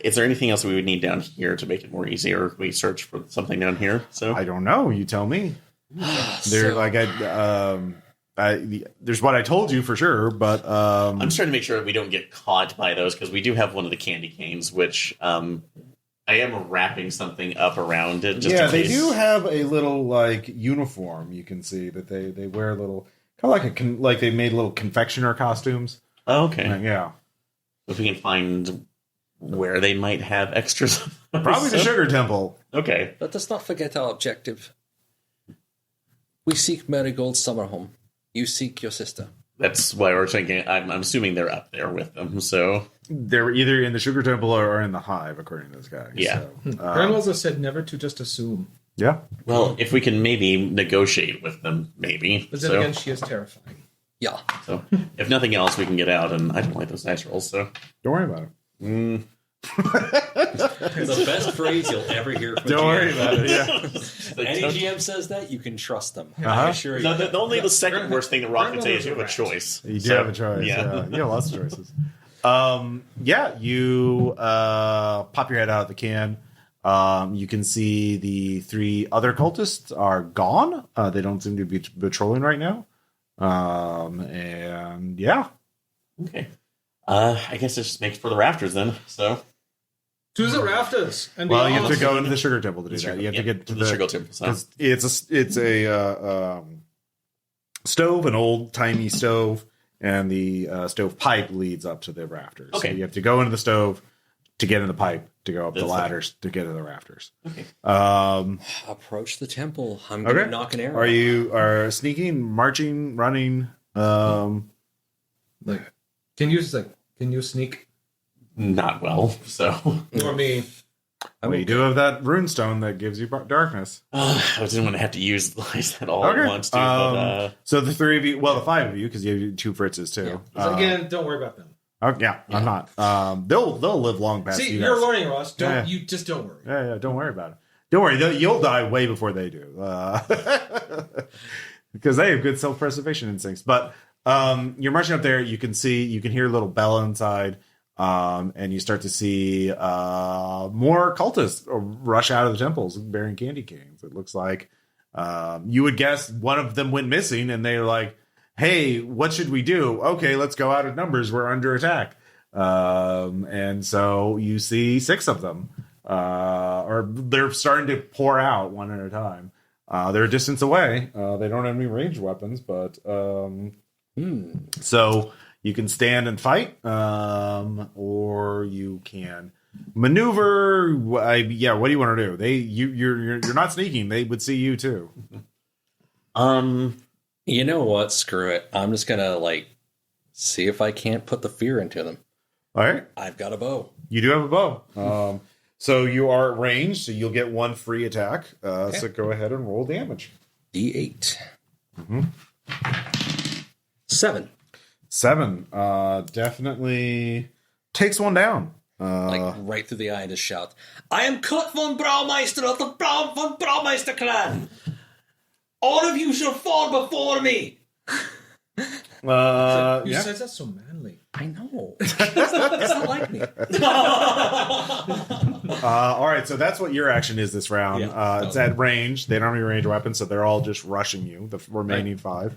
Is there anything else we would need down here to make it more easy, or we search for something down here? So I don't know. You tell me. There's what I told you for sure, but I'm just trying to make sure we don't get caught by those, because we do have one of the candy canes, which I am wrapping something up around it. Just in they case. do have a little like uniform. You can see that they wear a little kind of like they made little confectioner costumes. Oh, okay. Yeah, If we can find where they might have extras. probably the sugar temple. Okay. Let us not forget our objective. We seek Marigold's summer home. You seek your sister. That's why we're thinking. I'm assuming they're up there with them. So They're either in the sugar temple or in the hive, according to this guy. Yeah. So, Grandmother said never to just assume. yeah. well, if we can maybe negotiate with them, maybe. But then again, she is terrifying. Yeah. So if nothing else, we can get out. And I don't like those dice rolls. So Don't worry about it. The best phrase you'll ever hear from Don't a worry GM. about it. Yeah. Any GM says that, you can trust them. Uh-huh. I assure you. no, the only the second worst thing that Rock can say is you have a choice. You do So, have a choice. Yeah. You have lots of choices. You pop your head out of the can. You can see the 3 other cultists are gone. They don't seem to be patrolling right now. And yeah. Okay. I guess it just makes for the rafters then. So To the rafters. And Well, you beyond. have to go into the sugar temple to do that. Sugar- You have to yeah, get to the sugar temple, so. because it's a stove, an old timey stove, and the stove pipe leads up to the rafters. Okay. So you have to go into the stove to get in the pipe to go up the That's ladders to get to the rafters. Okay. Approach the temple. I'm going to knock an arrow. Are you sneaking, marching, running? Like, can you sneak? Not well, so. Or me? Well, you do have that runestone that gives you darkness. I didn't want to have to use that all at once, dude. But, So the three of you, well, the five of you, because you have two Fritzes too. So again, don't worry about them. I'm not. They'll live long past See, you. you're guys. learning, Ross. Don't Yeah. you just don't worry. Yeah, don't worry about it. Don't worry, you'll die way before they do, because they have good self-preservation instincts. But you're marching up there. You can hear a little bell inside, and you start to see more cultists rush out of the temples bearing candy canes. It looks like you would guess one of them went missing, and they're like, "Hey, what should we do? Okay, let's go out of numbers. We're under attack." And so you see 6 of them, or they're starting to pour out one at a time. They're a distance away. They don't have any ranged weapons, but so you can stand and fight, or you can maneuver. What do you want to do? You're not sneaking. They would see you too. You know what? Screw it. I'm just going to, see if I can't put the fear into them. All right. I've got a bow. You do have a bow. So you are at range, so you'll get 1 free attack. So go ahead and roll damage. D8. 7. 7. Definitely takes one down. Right through the eye and just shout, I am Kurt von Braumeister of the von Braumeister clan. All of you shall fall before me. You said that so manly. I know. It's not like me. All right, so that's what your action is this round. Yeah. It's at range. They don't have any range weapons, so they're all just rushing you. The remaining 5.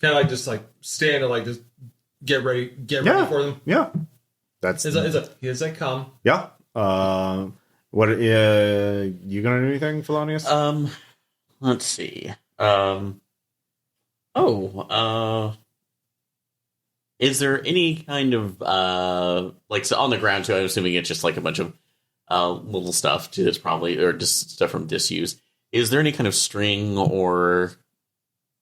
Kind of just stand and just get ready for them. Yeah. That's As I come. yeah. What you gonna do anything, Felonius? let's see. Is there any kind of so on the ground too? I'm assuming it's just a bunch of little stuff too. That's probably or just stuff from disuse. Is there any kind of string or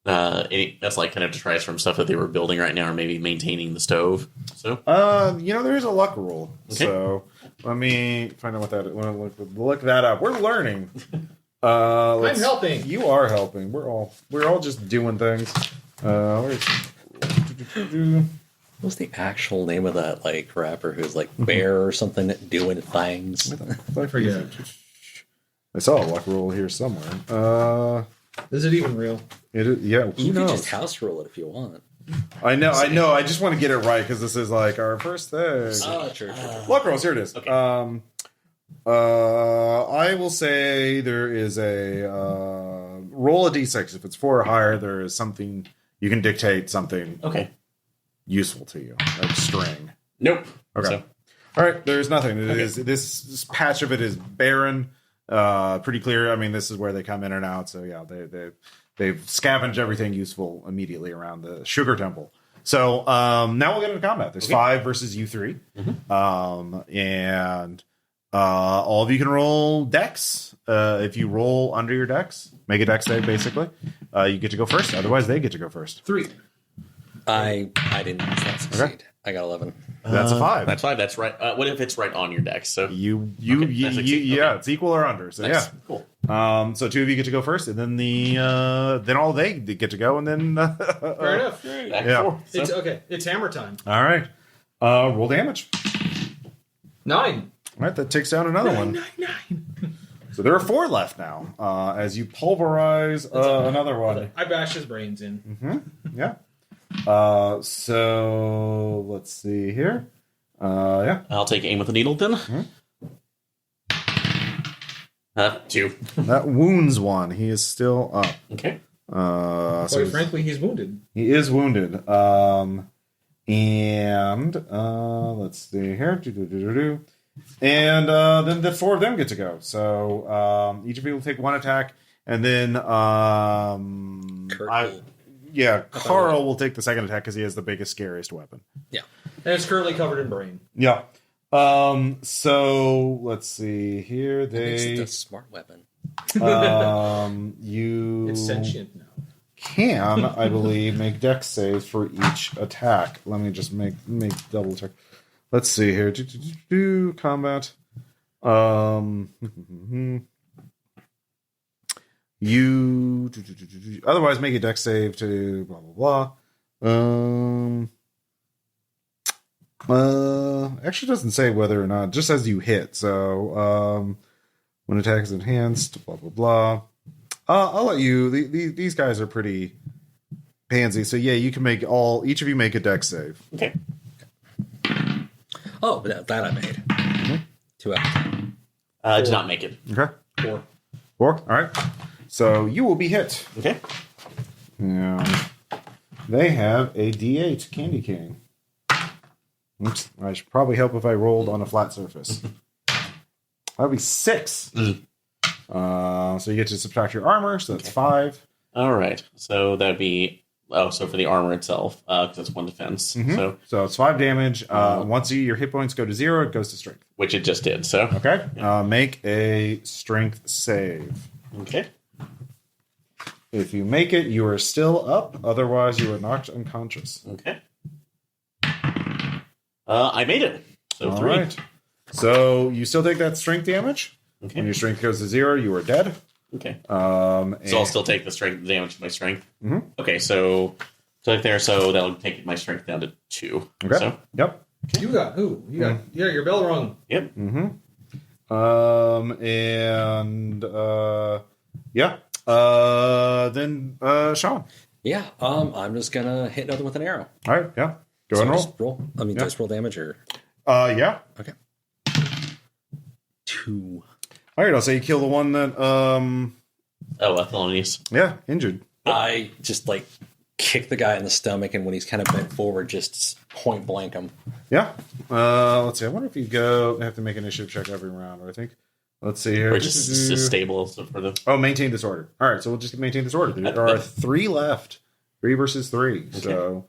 any that's kind of detritus from stuff that they were building right now, or maybe maintaining the stove? So there is a luck roll. Okay. So let me find out what that. Look that up. We're learning. I'm helping. You are helping. We're all just doing things. What's the actual name of that rapper who's bear or something doing things? I forget. I saw a luck roll here somewhere. Is it even real? It is, yeah. Who You can knows? just house roll it if you want. I know. I just want to get it right because this is our first thing. Oh, true. Luck rolls. Here it is. Okay. I will say there is a roll a d6. If it's 4 or higher, there is something you can dictate something okay. useful to you, like string. Nope. Okay. So, All right. There's nothing. It is this patch of it is barren. Pretty clear. I mean, this is where they come in and out. So yeah, they've scavenged everything useful immediately around the sugar temple. So now we'll get into combat. There's 5 versus you 3, and all of you can roll dex. If you roll under your dex, make a dex save. Basically, you get to go first. Otherwise, they get to go first. 3. I didn't succeed. Okay. I got 11. That's a 5. that's 5. That's right. What if it's right on your deck? So Yeah, it's equal or under. So nice. yeah, Cool. So 2 of you get to go first, and then then all they get to go, and then Fair enough. Back Yeah. and forth. So- It's okay. It's hammer time. all right. Roll damage. 9. All right, that takes down another one. 9. So there are 4 left now. As you pulverize another one. I bash his brains in. Yeah. So let's see here. Yeah. I'll take aim with the needle then. 2. That wounds one. He is still up. Okay. Quite frankly, he's wounded. He is wounded. And let's see here. And then the 4 of them get to go. So each of you will take 1 attack, and then Karl will take the second attack because he has the biggest, scariest weapon. Yeah. And it's currently covered in brain. Yeah. So let's see here. It's a smart weapon. You It's sentient now. can, I believe, make dex saves for each attack. Let me just make double check. Let's see here. Combat. You otherwise make a dex save to blah blah blah. Actually doesn't say whether or not, just says you hit. So when attack is enhanced, blah blah blah. I'll let you. These guys are pretty pansy. So yeah, you can make each of you make a dex save. Okay. Oh, that I made. Mm-hmm. 2 out of 10. Did not make it. Okay. 4. 4. All right. So you will be hit. Okay. Yeah. They have a D8 Candy Cane. Oops. I should probably help if I rolled on a flat surface. That'd be 6. So you get to subtract your armor, so that's 5. All right. So that'd be so for the armor itself, because that's 1 defense. Mm-hmm. So it's 5 damage. Once your hit points go to 0, it goes to strength. Which it just did. So Okay. Make a strength save. okay. If you make it, you are still up. Otherwise, you are knocked unconscious. Okay. I made it. So All 3. right. So you still take that strength damage. Okay. When your strength goes to 0, you are dead. Okay. And So I'll still take the strength damage to my strength. Mhm. Okay, so like there, so that'll take my strength down to 2. Okay. So Yep. You got who? You got your bell rung. yep. Then Shaun. Yeah. I'm just gonna hit another with an arrow. All right. Yeah. Go So and just roll. dice roll damage or Yeah. okay. 2. All right. I'll say you kill the one that Thelonious. yeah, injured. I just kick the guy in the stomach, and when he's kind of bent forward, just point blank him. Yeah. Let's see. I wonder if you have to make an initiative check every round. I think. Let's see here. Or just stable so for the Maintain disorder. All right, so we'll just maintain disorder. There are 3 left. 3 versus 3. Okay. So,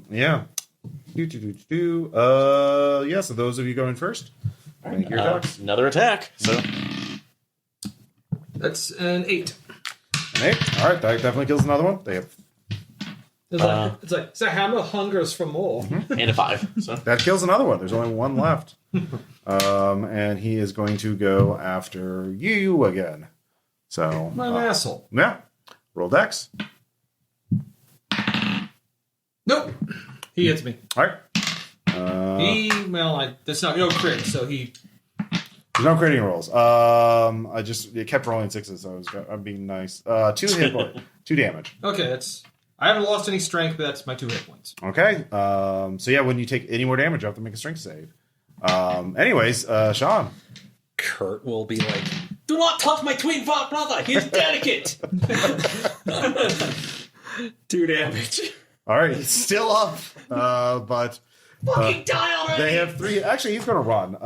yeah. So those of you going first, make your attacks. another attack. So That's an 8. An 8. All right, that definitely kills another one. They have It's like the hammer hungers for more. and a 5. So that kills another one. There's only 1 left, and he is going to go after you again. So I'm an asshole. yeah, roll dex. Nope. He hits me. All right. That's not no crit, so he. There's no critting rolls. It kept rolling 6s, so I'm being nice. 2 hit point, 2 damage. Okay, I haven't lost any strength, but that's my 2 hit points. Okay. So yeah, when you take any more damage, you have to make a strength save. Anyways, Shaun. Kurt will be like, "Do not touch my twin brother. He's delicate." 2 damage. All right, he's still up, but Fucking die already. they have 3. Actually, he's going to run.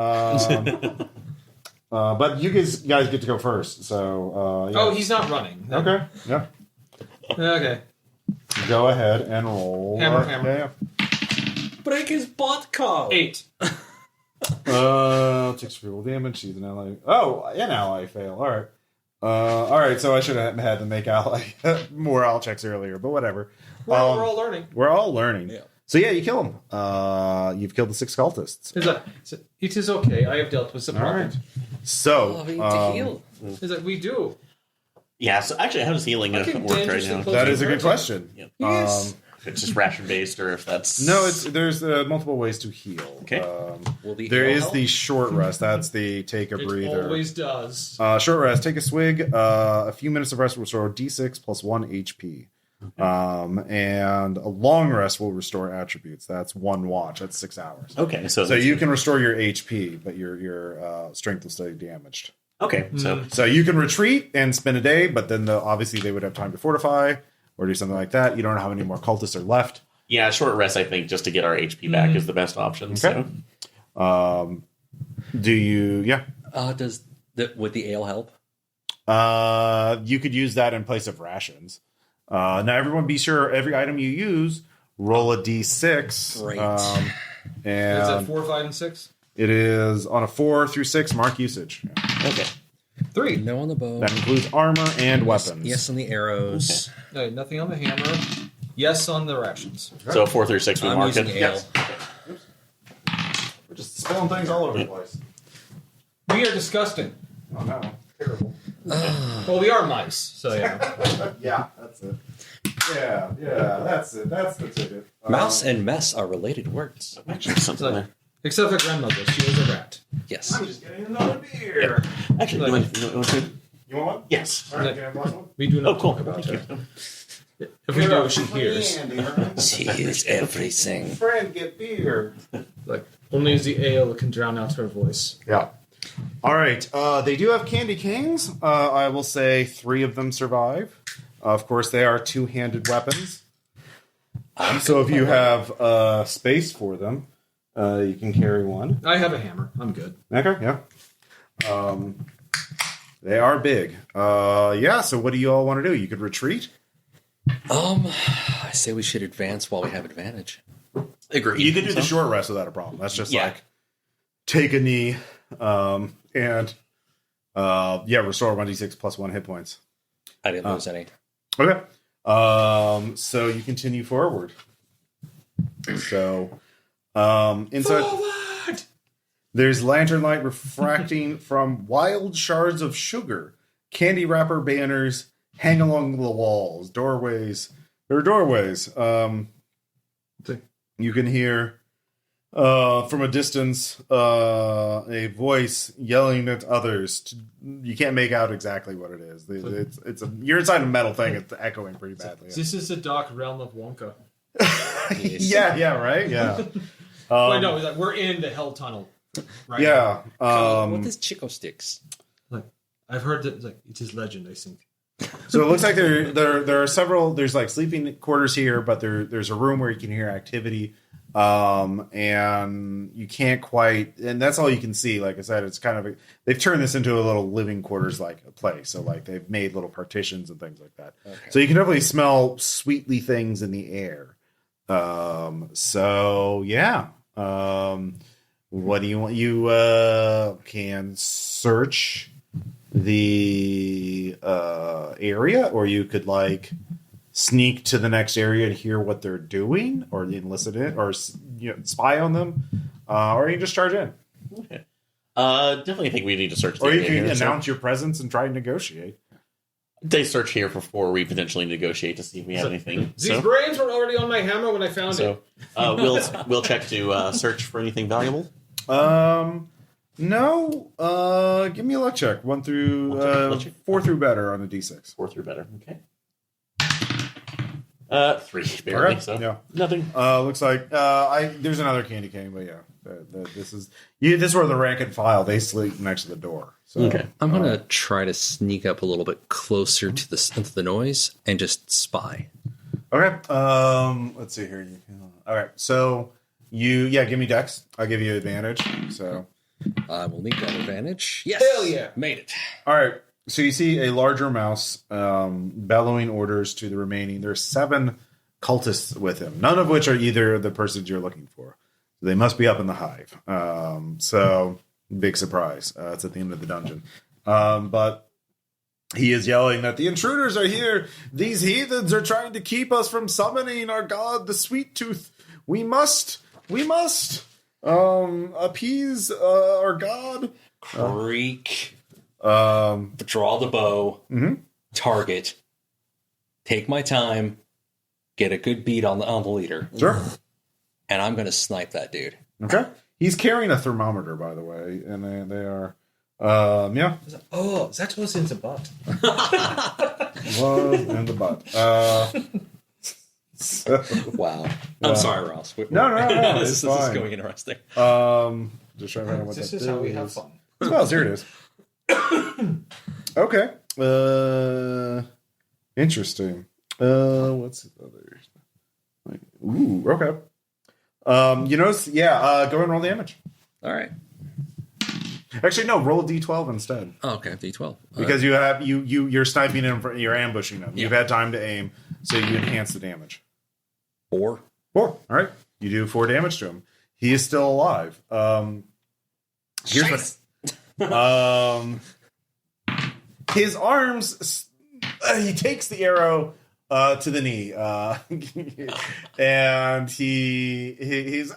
But you guys get to go first. So yeah. Oh, he's not running. Okay. Yeah. Okay. Go ahead and roll. Hammer. Yeah. Break his butt, Karl. 8. Takes physical damage. He's an ally. Oh, an ally fail. All right. All right. So I should have had to make morale checks earlier, but whatever. We're all learning. We're all learning. Yeah. So yeah, you kill him. You've killed the 6 cultists. It is okay. I have dealt with some All problems. right. So I need to heal. Is that we do? yeah. So actually, how does healing work can right dangerously now? close- that is a good question. Yep. Yes. If it's just ration based, or if that's No, there's multiple ways to heal. Okay. Will the There heal is help? the short rest. That's the take a It breather. always does. Short rest. Take a swig. A few minutes of rest will restore D6 plus 1 HP. And a long rest will restore attributes. That's 1 watch. That's 6 hours. okay. So So you can restore your HP, but your strength will stay damaged. okay. So So you can retreat and spend a day, but then obviously they would have time to fortify or do something like that. You don't know how many more cultists are left. yeah, short rest. I think just to get our HP back is the best option. Okay. So Do you? Yeah. Would the ale help? You could use that in place of rations. Now, everyone, be sure every item you use, roll a d6. Great. And Is that 4, 5, and 6? it is on a 4 through 6 mark usage. Okay. 3. No on the bow. That includes armor and weapons. Yes on the arrows. No, nothing on the hammer. Yes on the rations. So 4 through 6 we I'm mark using it. ale. We're just spelling things all over the place. We are disgusting. Oh, no. Terrible. Well, we are mice, so yeah. Yeah, that's it. Yeah, that's it. That's the ticket. Mouse and mess are related words. Actually, something there. Except for grandmother, she was a rat. Yes. I'm just getting another beer. Actually, you want to? You want one? Yes. All right, can I have one? We do Oh, not cool. talk about Thank her. you. If we do, she hears. She is everything. Friend, get beer. Like, only the ale can drown out her voice. Yeah. All right. They do have candy canes. I will say 3 of them survive. Of course, they are 2-handed weapons. So if you have space for them, you can carry one. I have a hammer. I'm good. Okay, yeah. They are big. Yeah, so what do you all want to do? You could retreat. I say we should advance while we have advantage. Agree. You could do the short rest without a problem. That's just Yeah. like take a knee and restore 1d6 plus 1 hit points. I didn't lose any. Okay. So you continue forward. So inside Forward! there's lantern light refracting from wild shards of sugar. Candy wrapper banners hang along the walls. Doorways. There are doorways. You can hear from a distance a voice yelling at others. You can't make out exactly what it is. You're inside a metal thing. It's echoing pretty badly. This is the dark realm of Wonka. Yeah, right? Yeah. Wait, no, it's like we're in the hell tunnel. Right Yeah. What is Chico Sticks? now. Like, I've heard that it is legend, I think. So it looks like there are several. There's like sleeping quarters here, but there's a room where you can hear activity, and you can't quite. And that's all you can see. Like I said, it's kind of they've turned this into a little living quarters like a place. So like they've made little partitions and things like that. Okay. So you can definitely smell sweetly things in the air. So yeah. What do you want? You can search the area, or you could like sneak to the next area to hear what they're doing, or enlist it, or spy on them, or you can just charge in, Okay. Definitely think we need to search. or you area can here, announce your presence and try and negotiate. They search here before we potentially negotiate to see if we have anything. These brains were already on my hammer when I found it. We'll check to search for anything valuable. No. Give me a luck check. 1 through Luck check? 4 through better on a d6. 4 through better. Okay. 3 barely. Okay. So Yeah. nothing. Looks like there's another candy cane, but yeah, this is where the rank and file they sleep next to the door. So, Okay. I'm gonna try to sneak up a little bit closer to the noise and just spy. Okay. Let's see here. All right. So give me Dex. I'll give you advantage. So I will need that advantage. Yes. Hell yeah. Made it. all right. So you see a larger mouse bellowing orders to the remaining. There's 7 cultists with him, none of which are either the persons you're looking for. They must be up in the hive. So big surprise. It's at the end of the dungeon. But he is yelling that the intruders are here. These heathens are trying to keep us from summoning our god, the Sweet Tooth. We must appease our god. Creak. Draw the bow. Target. Take my time. Get a good beat on the leader. Sure. And I'm gonna snipe that dude. Okay. He's carrying a thermometer, by the way, and they are, yeah. Oh, that was in the butt. Was in the butt. So, Wow. I'm sorry, Ross. No, This it's is fine. going interesting. Just trying to find out what This that is how we is. have fun. Oh, here it is. Okay. Interesting. What's the other? Ooh, okay. You notice, go ahead and roll damage. All right. Actually, no. Roll a d12 instead. Oh, okay. D12. Because you have you're sniping him, you're ambushing him. You've had time to aim, so you enhance the damage. 4. 4. All right, you do 4 damage to him. He is still alive. Here's what. His arms. He takes the arrow to the knee, and he's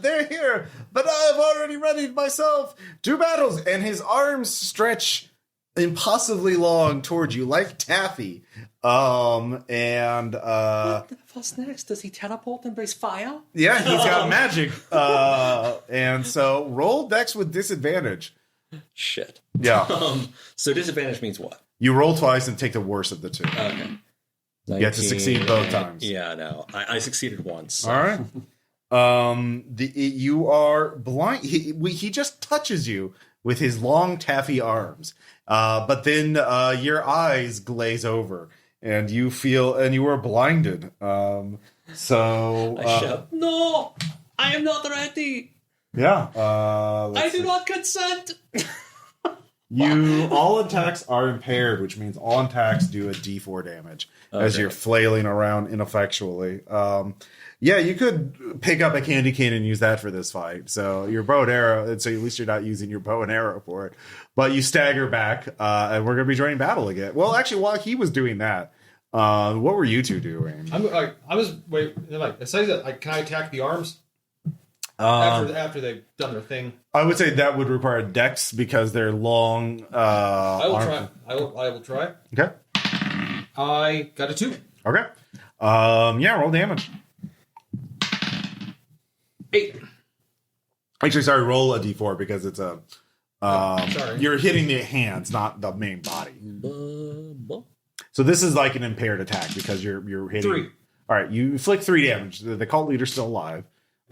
they're here, but I've already readied myself. 2 battles, and his arms stretch impossibly long towards you, like taffy. What the fuck's next? Does he teleport and breathe fire? Yeah, he's got magic, and so roll dex with disadvantage. Shit. Yeah. So disadvantage means what? You roll twice and take the worst of the 2. Okay. You have to succeed both times. Yeah, no. I succeeded once. So. All right. You are blind. He just touches you with his long taffy arms. But then your eyes glaze over and you are blinded. I shout, no, I am not ready. Yeah. I do not consent. All attacks are impaired, which means all attacks do a d4 damage as you're flailing around ineffectually. You could pick up a candy cane and use that for this fight. So your bow and arrow, and so at least you're not using your bow and arrow for it. But you stagger back, and we're going to be joining battle again. Well, actually, while he was doing that, what were you two doing? It says that can I attack the arms after they've done their thing? I would say that would require dex because they're long. I will try. I will try. Okay. I got a 2. Okay. Roll damage. 8. Actually, sorry, roll a d4 because it's a. Sorry. You're hitting the hands, not the main body. So this is like an impaired attack because you're hitting. 3. All right, you inflict 3 damage. The cult leader's still alive.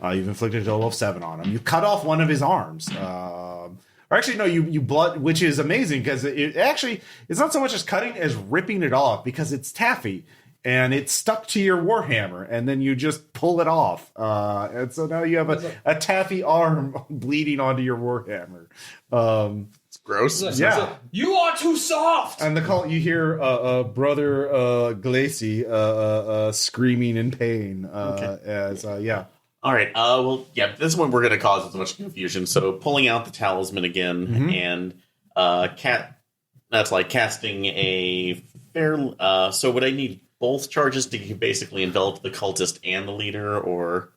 You've inflicted a total of 7 on him. You cut off one of his arms. Or actually, no, you blood, which is amazing because it's not so much as cutting as ripping it off because it's taffy and it's stuck to your warhammer, and then you just pull it off. And so now you have a taffy arm bleeding onto your warhammer. It's gross. Yeah. You are too soft! And you hear Brother Glacy screaming in pain. All right. This one we're going to cause as much confusion. So pulling out the talisman again, and that's like casting a fair. So would I need both charges to basically envelop the cultist and the leader, or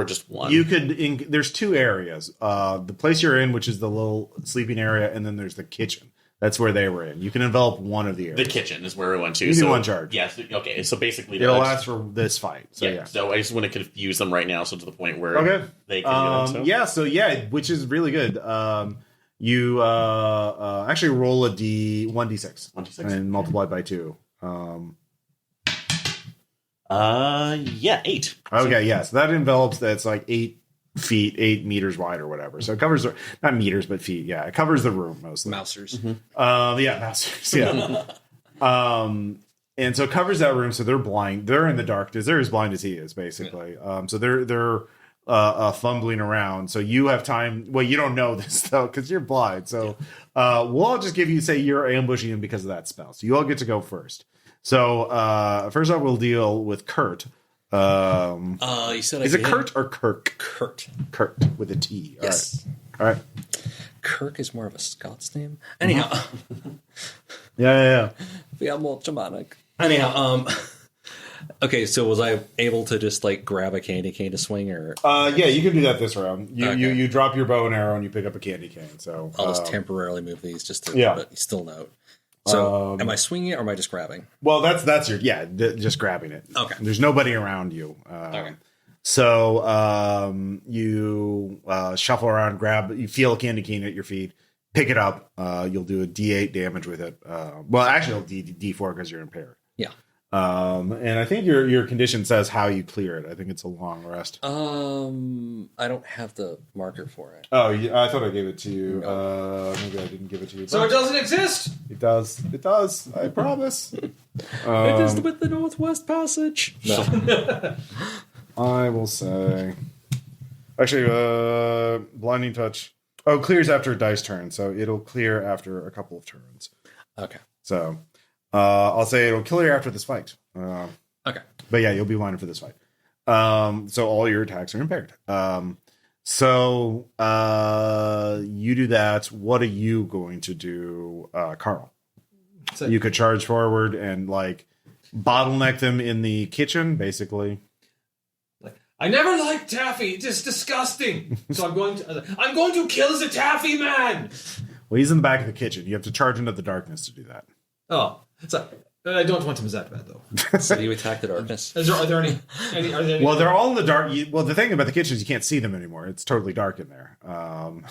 just one? You could. There's 2 areas. The place you're in, which is the little sleeping area, and then there's the kitchen. That's where they were in. You can envelop one of the areas. The kitchen is where we went to. You do 1 charge. Yes. Okay. So basically, it'll last for this fight. So yeah. So I just want to confuse them right now, so to the point where they can get it. Which is really good. You actually roll a d1d6 and multiply by 2. 8. Okay, yeah. So that envelops. That's like 8 feet, 8 meters wide or whatever. So it covers not meters but feet. Yeah, it covers the room mostly. Mousers. Mousers. Yeah. And so it covers that room. So they're blind. They're in the darkness. They're as blind as he is, basically. Yeah. So they're fumbling around. So you have time. Well, you don't know this though because you're blind. So we'll all just give you say you're ambushing him because of that spell. So you all get to go first. So first off, we'll deal with Kurt. You said is it Kurt or Kirk? Kurt with a T. Yes. All right. Kirk is more of a Scots name. Anyhow. Yeah. We are more Germanic. Anyhow, okay, so was I able to just like grab a candy cane to swing, or? Yeah, you can do that this round. You drop your bow and arrow and you pick up a candy cane. So I'll just temporarily move these just to but still note. So am I swinging it or am I just grabbing? Well, that's your just grabbing it. Okay. There's nobody around you. Okay. So you shuffle around, you feel a candy cane at your feet, pick it up. You'll do a D8 damage with it. Well, actually, it'll D4 because you're impaired. Yeah. And I think your condition says how you clear it. I think it's a long rest. I don't have the marker for it. Oh, I thought I gave it to you. Maybe I didn't give it to you. So it doesn't exist? It does. It does. I promise. It is with the Northwest Passage. No. I will say. Actually, blinding touch. Oh, clears after a dice turn, so it'll clear after a couple of turns. Okay. So I'll say it'll clear after this fight. Okay. But yeah, you'll be blinded for this fight. So all your attacks are impaired. So you do that. What are you going to do, Karl? So, You could charge forward and like bottleneck them in the kitchen, basically. I never liked taffy. It is disgusting. So I'm going to kill the taffy man. Well, he's in the back of the kitchen. You have to charge into the darkness to do that. Oh, so I don't want him that bad though. So you attack the darkness. Are there any? Are there any? Well, they're all in the dark. Well, the thing about the kitchen is you can't see them anymore. It's totally dark in there.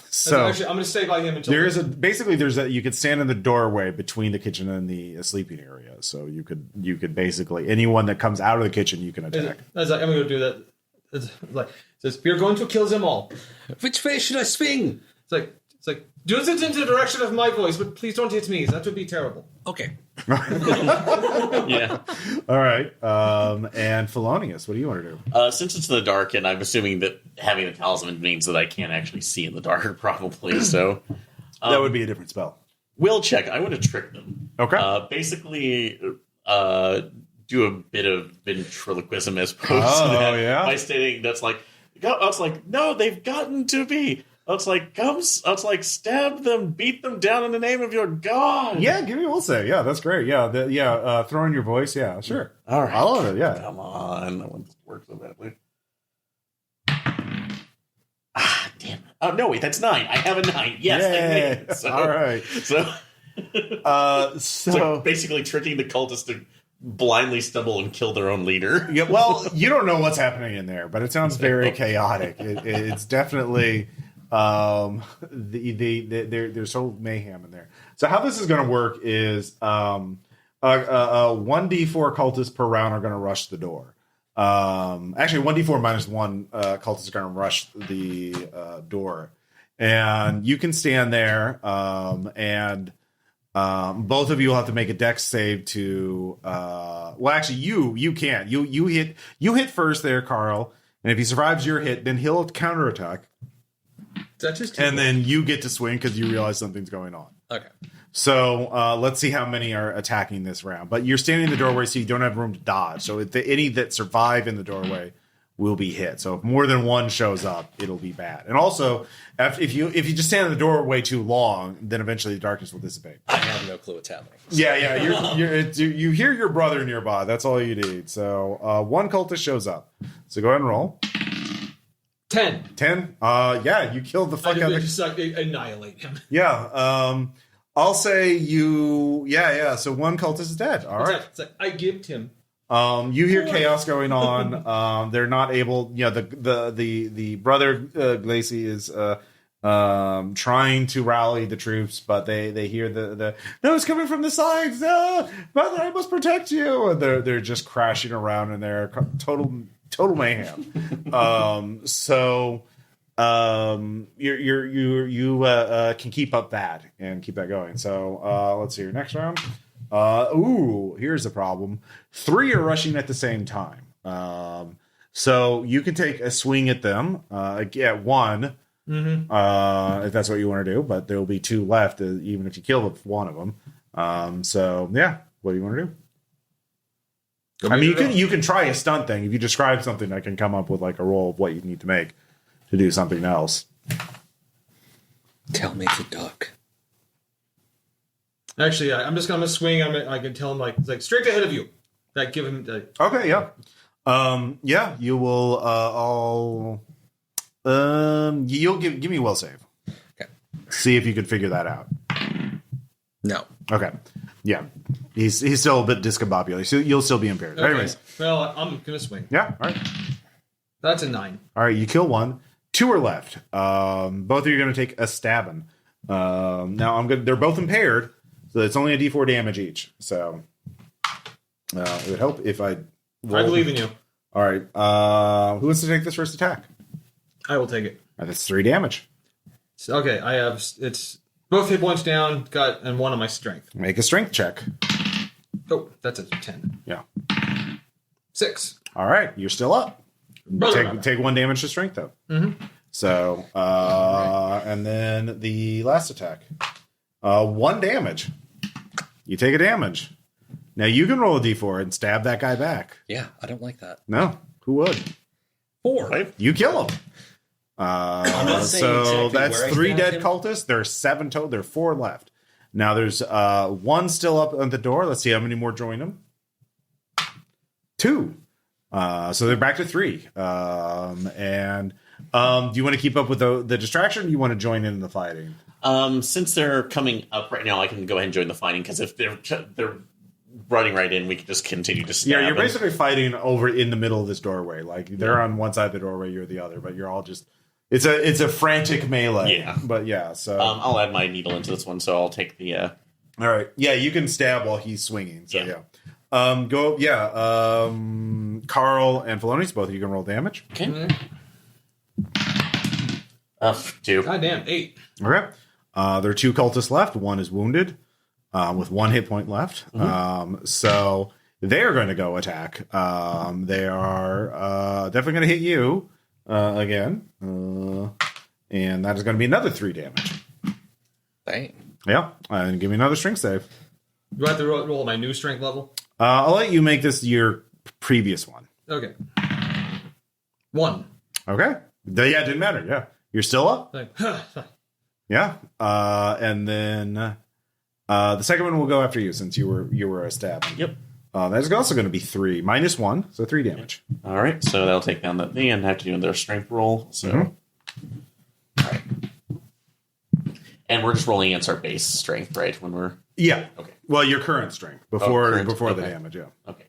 So Actually, I'm going to stay by him until you could stand in the doorway between the kitchen and the sleeping area. So you could basically anyone that comes out of the kitchen you can attack. I'm going to do that. It's like it says we're going to kill them all. Which way should I swing? It's like do it in the direction of my voice, but please don't hit me. That would be terrible. Okay. Yeah. All right. And Felonius, what do you want to do? Since it's in the dark, and I'm assuming that having the talisman means that I can't actually see in the dark, probably. So That would be a different spell. will check. I want to trick them. Okay. Basically, do a bit of ventriloquism as opposed to that by stating that's like, it's like, no, they've gotten to be. It's like, stab them, beat them down in the name of your god. Yeah, give me a will save. Yeah, that's great. Yeah, throw in your voice. Yeah, sure. All right. I love it. Yeah. Come on. I want this to work so badly. Damn. Oh, no, wait, that's 9. I have a 9. Yes, I made it. So, all right. So, So it's like basically tricking the cultists to blindly stumble and kill their own leader. yeah, well, you don't know what's happening in there, but it sounds very chaotic. It's definitely there's so mayhem in there. So how this is going to work is 1d4 cultists per round are going to rush the door. Actually, 1d4 minus 1 cultists are going to rush the door, and you can stand there and. Both of you will have to make a dex save to. Well, actually, you can't. You hit first there, Karl, and if he survives your hit, then he'll counterattack, That's just and then you get to swing because you realize something's going on. Okay. So let's see how many are attacking this round. But you're standing in the doorway, so you don't have room to dodge. So any that survive in the doorway will be hit. So if more than one shows up, it'll be bad. And also, if you just stand in the doorway too long, then eventually the darkness will dissipate. I have no clue what's happening. Yeah. You hear your brother nearby. That's all you need. So one cultist shows up. So go ahead and roll. 10. 10. Yeah, you killed the fuck out of just like annihilate him. Yeah. I'll say you. Yeah. So one cultist is dead. All right. It's like I gibbed him. You hear chaos going on. They're not able. You know, the brother Glacy is trying to rally the troops, but they hear the no, it's coming from the sides. No, brother, I must protect you. And they're just crashing around in there. Total mayhem. You can keep up that and keep that going. So let's see your next round. Here's the problem. 3 are rushing at the same time. So you can take a swing at them, at one, if that's what you want to do, but there will be 2 left, even if you kill one of them. What do you want to do? I mean, you can try a stunt thing. If you describe something, I can come up with like a roll of what you need to make to do something else. Tell me it's a duck. Actually, I'm just gonna swing. I can tell him like straight ahead of you. Like give him. Okay, yeah, you will. You'll give me a will save. Okay. See if you can figure that out. No. Okay. Yeah, he's still a bit discombobulated, so you'll still be impaired. Okay. Anyways, well, I'm gonna swing. yeah. All right. That's a 9. All right, you kill one. 2 are left. Both of you are going to take a stabbing. Now they're both impaired, so it's only a D4 damage each. So it would help if I believe in you. All right. Who wants to take this first attack? I will take it. All right, that's 3 damage. So, okay, I have it's both hit points down. And 1 on my strength. Make a strength check. Oh, that's a 10. Yeah. 6. All right, you're still up. Take 1 damage to strength, though. Mm-hmm. So, and then the last attack. 1 damage. You take a damage. Now you can roll a d4 and stab that guy back. Yeah, I don't like that. No, who would? 4. Right? You kill him. not saying So exactly that's where I 3 stabbed dead him. cultists. There are 7 total. There are 4 left. Now there's 1 still up at the door. Let's see how many more join him. 2. So they're back to 3. And do you want to keep up with the distraction? Or do you want to join in the fighting? Since they're coming up right now, I can go ahead and join the fighting because if they're running right in, we can just continue to stab. Yeah, you're them. basically fighting over in the middle of this doorway. Like they're on one side of the doorway, you're the other, but you're all just. It's a frantic melee. Yeah. But yeah, so I'll add my needle into this one, so I'll take the. all right. Yeah, you can stab while he's swinging. So Yeah. Karl and Felonius, both of you can roll damage. Okay. 2. God damn, 8. Okay. There are 2 cultists left. 1 is wounded, with 1 hit point left. So they are going to go attack. They are definitely going to hit you again, and that is going to be another 3 damage. Dang. Yeah, and give me another strength save. Do I have to roll my new strength level? I'll let you make this your previous one. Okay. 1. Okay. Yeah, it didn't matter. Yeah, you're still up. Like, Yeah, and then the second one will go after you since you were a stab. Yep. That's also going to be 3 minus 1, so 3 damage. All right, so that'll take down that thing and have to do their strength roll. So, All right. And we're just rolling against our base strength, right? When we're Yeah. Okay. Well, your current strength before the okay. damage. Yeah. okay.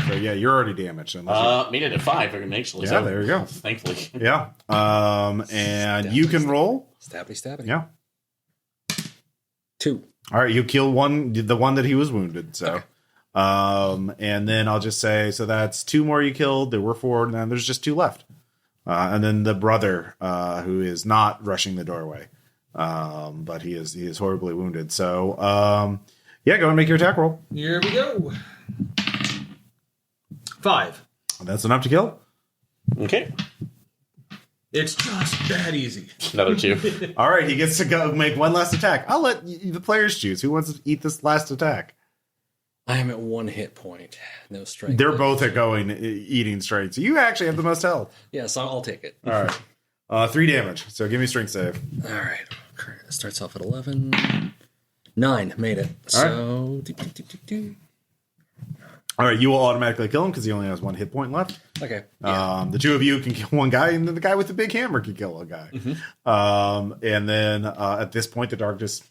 So yeah, you're already damaged. Unless Made it at 5 actually. Yeah, So, there you go. Thankfully. yeah. And you can roll. Stabby. Yeah. 2. All right, you kill the one that he was wounded. So, and then I'll just say, so that's 2 more you killed. There were 4, and then there's just 2 left. And then the brother, who is not rushing the doorway, but he is horribly wounded. So, yeah, go and make your attack roll. here we go. 5. That's enough to kill. Okay. It's just that easy. Another 2. All right, he gets to go make one last attack. I'll let the players choose who wants to eat this last attack. I am at 1 hit point. No strength. They're both at eating straight, so you actually have the most health. Yeah, so I'll take it. All right, 3 damage. So give me a strength save. All right. It starts off at 11. 9. Made it. So. All right, you will automatically kill him because he only has 1 hit point left. Okay. The 2 of you can kill one guy, and then the guy with the big hammer can kill a guy. And then at this point, the darkness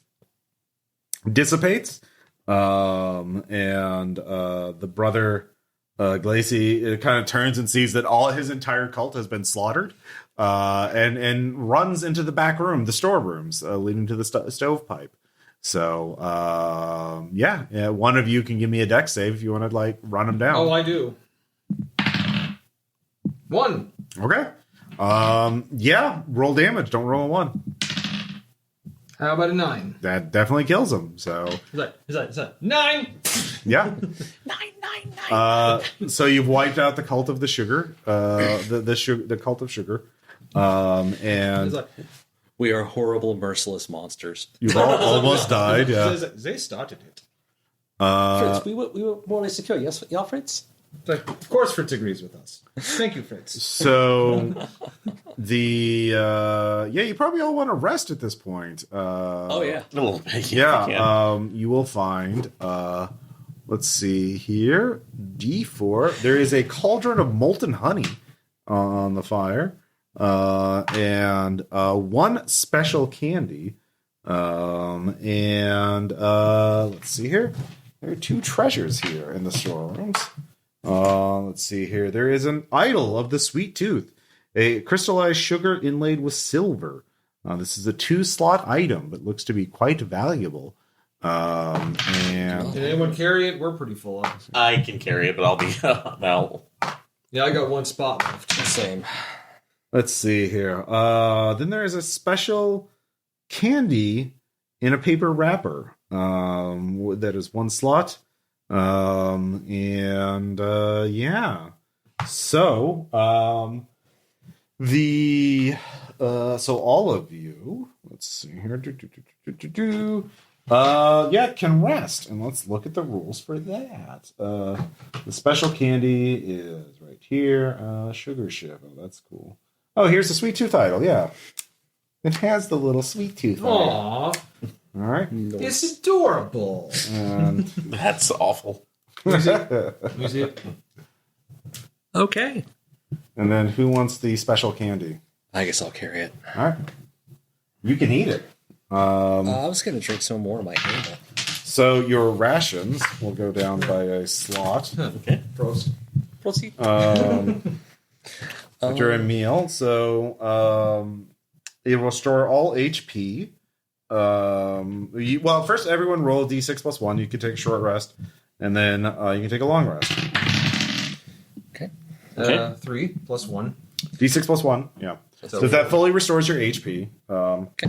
dissipates, and the brother Glacy kind of turns and sees that his entire cult has been slaughtered, and runs into the back room, the storerooms leading to the stovepipe. So, yeah, one of you can give me a dex save if you want to run him down. Oh, I do. 1. Okay. Yeah, roll damage. Don't roll a 1. How about a 9? That definitely kills him. So, Is that 9? yeah. 9. So you've wiped out the cult of the sugar, the cult of sugar, and We are horrible, merciless monsters. you've almost died. Yeah. They started it. Fritz, we were morally secure. Yes, y'all, Fritz? Of course Fritz agrees with us. Thank you, Fritz. So you probably all want to rest at this point. Oh, yeah. A little bit. Yeah, you will find, let's see here, D4. There is a cauldron of molten honey on the fire, and 1 special candy. And let's see here. There are 2 treasures here in the storerooms. Let's see here. There is an idol of the sweet tooth, a crystallized sugar inlaid with silver. This is a 2-slot item, but looks to be quite valuable. And Can anyone carry it? We're pretty full up. I can carry it, but I'll be well. Yeah, I got 1 spot left. Same. let's see here. Then there is a special candy in a paper wrapper. That is 1 slot. Yeah. So, so all of you, let's see here, can rest, and let's look at the rules for that. The special candy is right here. Sugar ship. Oh, that's cool. Oh, here's the sweet tooth idol. Yeah, it has the little sweet tooth. Aww. All right, It's adorable. and That's awful. Let me see it. Okay. and then who wants the special candy? I guess I'll carry it. All right, you can eat it. I was going to drink some more of my handle. So your rations will go down by a slot Okay. Prost. Proceed. after a meal. So it will restore all HP. Well, first everyone roll a d6 plus 1. You can take a short rest, and then you can take a long rest. Okay. Okay. 3 plus 1. D6 plus 1, yeah. So that fully restores your HP. Okay.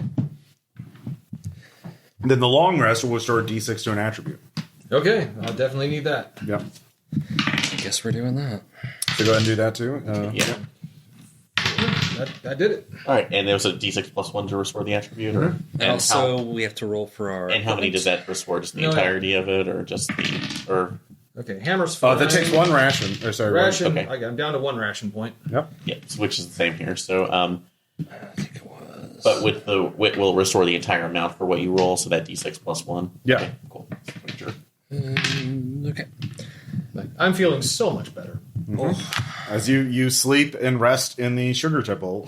Then the long rest will restore d6 to an attribute. Okay, I'll definitely need that. Yep. I guess we're doing that. So go ahead and do that too. Yeah. That did it. All right, and there was a d6 plus 1 to restore the attribute, or And also, we have to roll for our. and how many does that restore? Just the No, entirety of it, or just or Okay, hammer's fine. That takes one ration. Or sorry, ration. Okay. I'm down to 1 ration point. Yep. yeah, which is the same here. So, I think it was. but with the wit will restore the entire amount for what you roll, so that d6 plus 1. Yeah. Okay, cool. Sure. Okay. But I'm feeling so much better. As you sleep and rest in the sugar temple,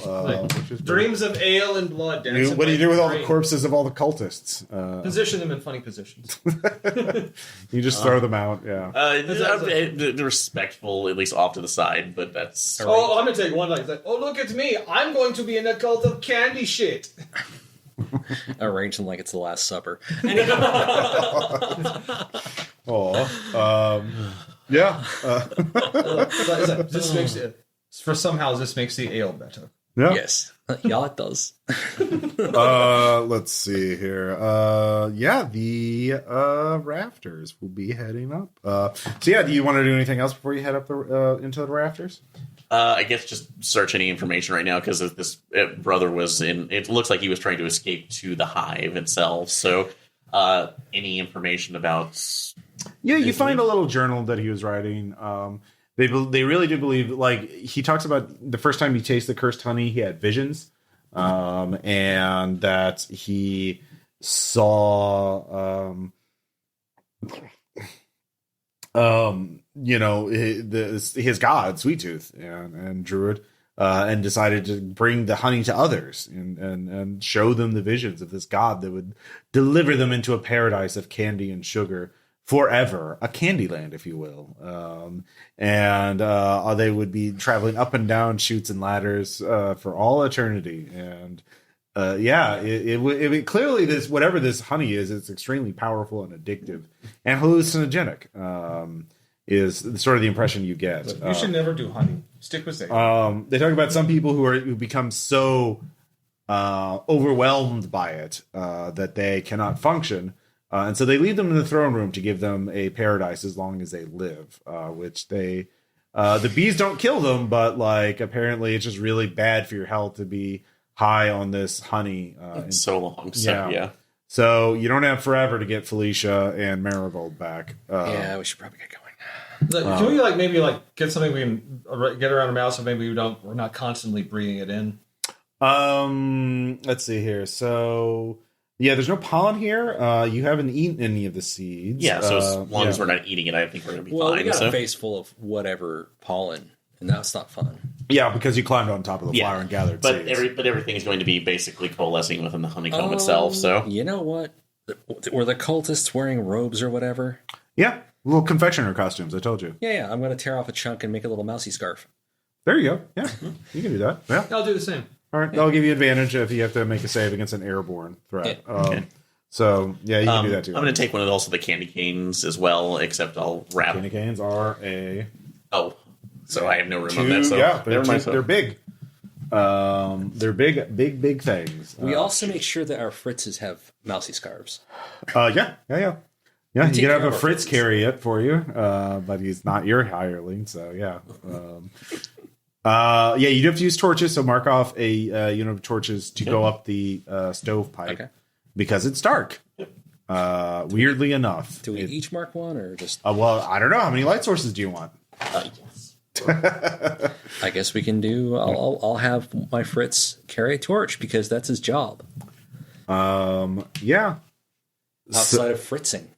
which is Dreams of ale and blood. dance in what do you my do with all the brain. corpses of all the cultists? Position them in funny positions. You just throw them out. Yeah. They're respectful, at least off to the side, but that's Oh, I'm gonna take one like that. Oh, look at me! I'm going to be in a cult of candy shit. Arrange them like it's the Last Supper. Yeah. This makes it. This makes the ale better. Yeah. Yes. Yeah, it does. Let's see here. The rafters will be heading up. Do you want to do anything else before you head up into the rafters? I guess just search any information right now because this brother was in. It looks like he was trying to escape to the hive itself. So, any information about? Yeah, you find a little journal that he was writing. They really do believe. Like he talks about the first time he tasted the cursed honey, he had visions, and that he saw. His god, Sweet Tooth and Druid, and decided to bring the honey to others and show them the visions of this god that would deliver them into a paradise of candy and sugar forever, a candy land, if you will. And they would be traveling up and down chutes and ladders for all eternity. And it clearly this whatever this honey is, it's extremely powerful and addictive and hallucinogenic. Is sort of the impression you get. Look, you should never do honey. Stick with it. They talk about some people who become so overwhelmed by it that they cannot function, and so they leave them in the throne room to give them a paradise as long as they live. Which they, the bees don't kill them, but like apparently it's just really bad for your health to be high on this honey. So long. So, yeah. So you don't have forever to get Felicia and Marigold back. Yeah, we should probably get going. Can we maybe get something we can get around our mouth so maybe we're not constantly breathing it in? Let's see here. So yeah, there's no pollen here. You haven't eaten any of the seeds. Yeah, so as long as we're not eating it, I think we're going to be fine. We got so. a face full of whatever pollen, and that's not fun. Yeah, because you climbed on top of the flower and gathered but seeds. but everything is going to be basically coalescing within the honeycomb itself. So You know what? Were the cultists wearing robes or whatever? Yeah, little confectioner costumes. I told you. Yeah. I'm going to tear off a chunk and make a little mousy scarf. There you go. Yeah, you can do that. Yeah. I'll do the same. All right. That'll give you advantage if you have to make a save against an airborne threat. So yeah, you can do that too. I'm going to take one of also the candy canes as well, except I'll wrap. Candy canes are a So I have no room on that. So they're big. They're big things. We also make sure that our fritzes have mousy scarves. Yeah. Yeah, you take can have care a of our Fritz Fritzes. carry it for you, but he's not your hireling, so yeah. Yeah, you do have to use torches, so mark off a unit of torches to go up the stovepipe because it's dark. Weirdly enough. Do we each mark one or just... Well, I don't know. How many light sources do you want? Yes. I guess we can do... I'll have my Fritz carry a torch because that's his job. Yeah. Outside of fritzing.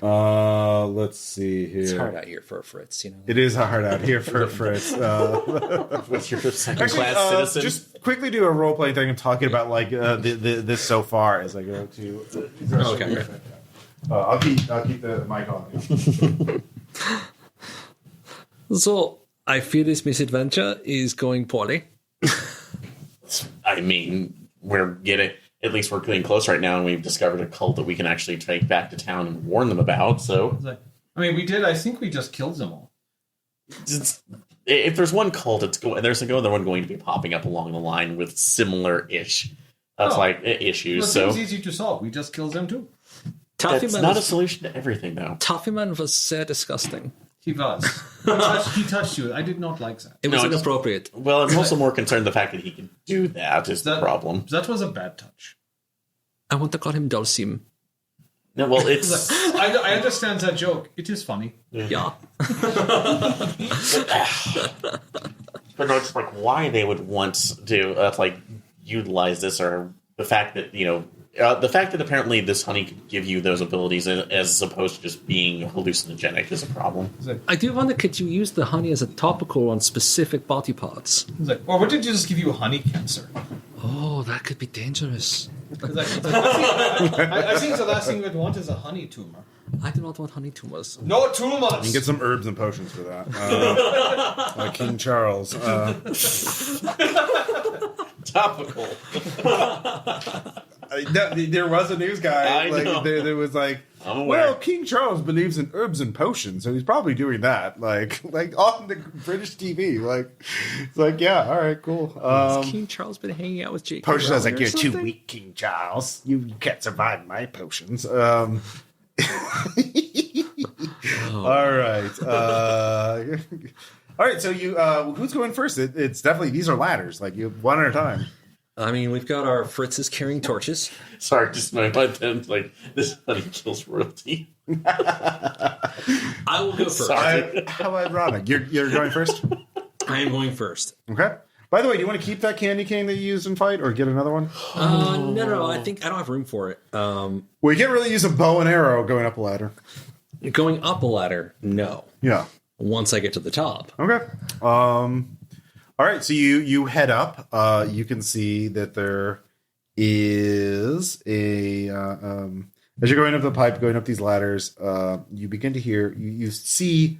Let's see here. It's hard out here for a Fritz, you know. It is hard out here for Fritz. What's your second-class citizen? Just quickly do a role playing thing. I'm talking about like this so far as I go to. Okay. I'll keep the mic on. So, I fear this misadventure is going poorly. I mean, we're getting... At least we're getting close right now, and we've discovered a cult that we can actually take back to town and warn them about, so... I mean, we did. I think we just killed them all. If there's one cult, there's another one going to be popping up along the line with similar-ish issues, Well, it so... seems easy to solve. We just killed them too. That's not a solution to everything, though. Toffeeman was so disgusting. He was. He touched you. I did not like that. It was inappropriate. Well, I'm also more concerned the fact that he can do that is the problem. That was a bad touch. I want to call him Dulcim. No, well, it's... I understand that joke. It is funny. Yeah. But no, it's like why they would want to utilize this, or the fact that the fact that apparently this honey could give you those abilities as opposed to just being hallucinogenic is a problem. I do wonder, could you use the honey as a topical on specific body parts? Or what did you just give you honey cancer? Oh, that could be dangerous. I think the last thing we'd want is a honey tumor. I do not want honey tumors. No tumors! You can get some herbs and potions for that. King Charles. Topical. There was a news guy. I know. There was I'm aware. well, King Charles believes in herbs and potions, so he's probably doing that. Like on the British TV. It's yeah, all right, cool. Has King Charles been hanging out with Jake? Potions, I was like, Rowling or you're too something? weak, King Charles. You can't survive my potions. All right. All right, so you who's going first? It's definitely, these are ladders, like you one at a time. I mean, we've got our Fritzes carrying torches. Sorry, just my then this honey kills royalty. I will go first. Sorry. How ironic. You're going first? I am going first. Okay. By the way, do you want to keep that candy cane that you used in fight or get another one? No. I think I don't have room for it. Well, you can't really use a bow and arrow going up a ladder. Going up a ladder, no. Yeah. Once I get to the top. Okay. All right, so you head up. You can see that there is a as you're going up the pipe, going up these ladders, you begin to hear you see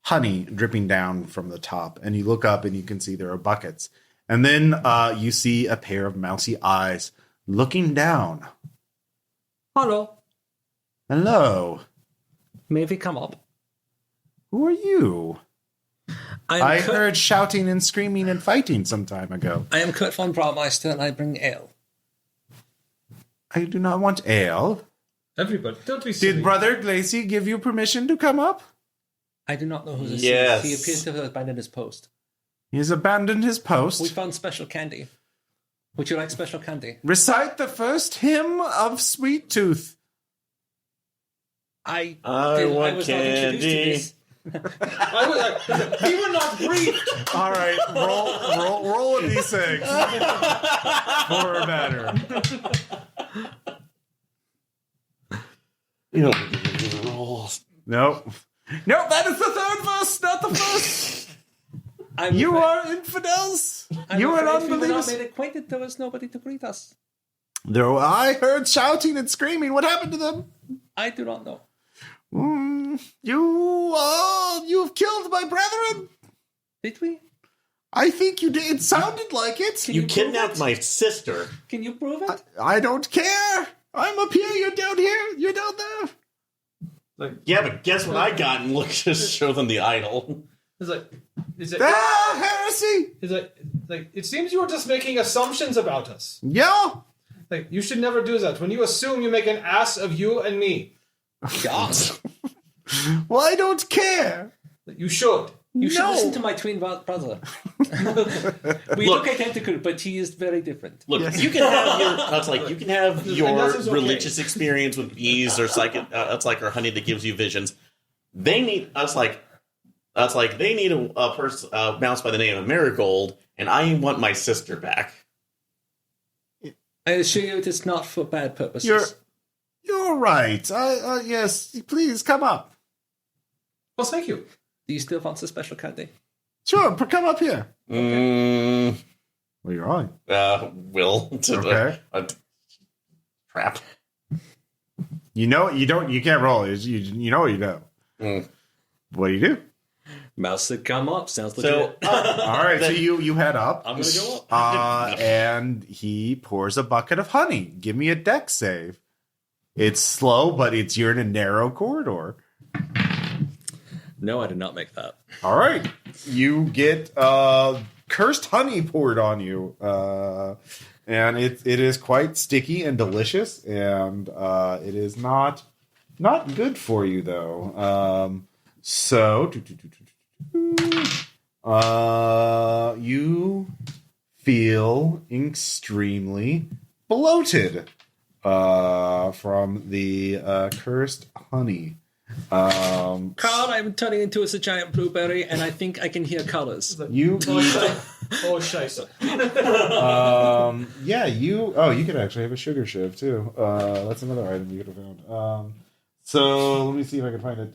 honey dripping down from the top, and you look up and you can see there are buckets, and then you see a pair of mousy eyes looking down. Hello. Hello. May we come up? Who are you? I Kurt, heard shouting and screaming and fighting some time ago. I am Kurt von Braumeister, and I bring ale. I do not want ale. Everybody, don't be silly. Did Brother Glacy give you permission to come up? I do not know who this Yes. is. He appears to have abandoned his post. He has abandoned his We post. found special candy. Would you like special candy? Recite the first hymn of Sweet Tooth. I want was not introduced to candy. this. We were not briefed. All right, roll a d6 for a matter. Nope. Nope, that is the third verse, not the first. You are infidels. You are If we were not unbelievers. made acquainted, there was nobody to greet us. I heard shouting and screaming. What happened to them? I do not know. You've killed my brethren. Did we? I think you did. It sounded like it. You kidnapped my sister. Can you prove it? I don't care. I'm up here. You're down here. You're down there. Yeah, but guess what I got? And look, just show them the idol. Is it? Heresy. It seems you are just making assumptions about us. Yeah. You should never do that. When you assume, you make an ass of you and me. Gosh. Well, I don't care. You should. You should No. listen to my twin brother. We look identical, but he is very different. Look, Yes. you can have your. That's like you can have your that's okay. religious experience with bees or that's like or honey that gives you visions. They need they need a person mouse by the name of Marigold, and I want my sister back. I assure you it is not for bad purposes. You're right. Yes, please come up. Well, thank you. Do you still want the special candy? Sure, come up here. Mm, Where you're on. Will to Okay. the trap. You know you can't roll. You know what you know. Mm. What do you do? Mouse said, "Come up." Sounds So legit. All right, so you head up. I'm gonna go up. And he pours a bucket of honey. Give me a dex save. It's slow, but you're in a narrow corridor. No, I did not make that. All right, you get cursed honey poured on you, and it is quite sticky and delicious, and it is not good for you though. So you feel extremely bloated from the cursed honey. Karl, I'm turning into a giant blueberry, and I think I can hear colors. You eat, Oh, scheisse. you could actually have a sugar shiv too. That's another item you could have found. So let me see if I can find it.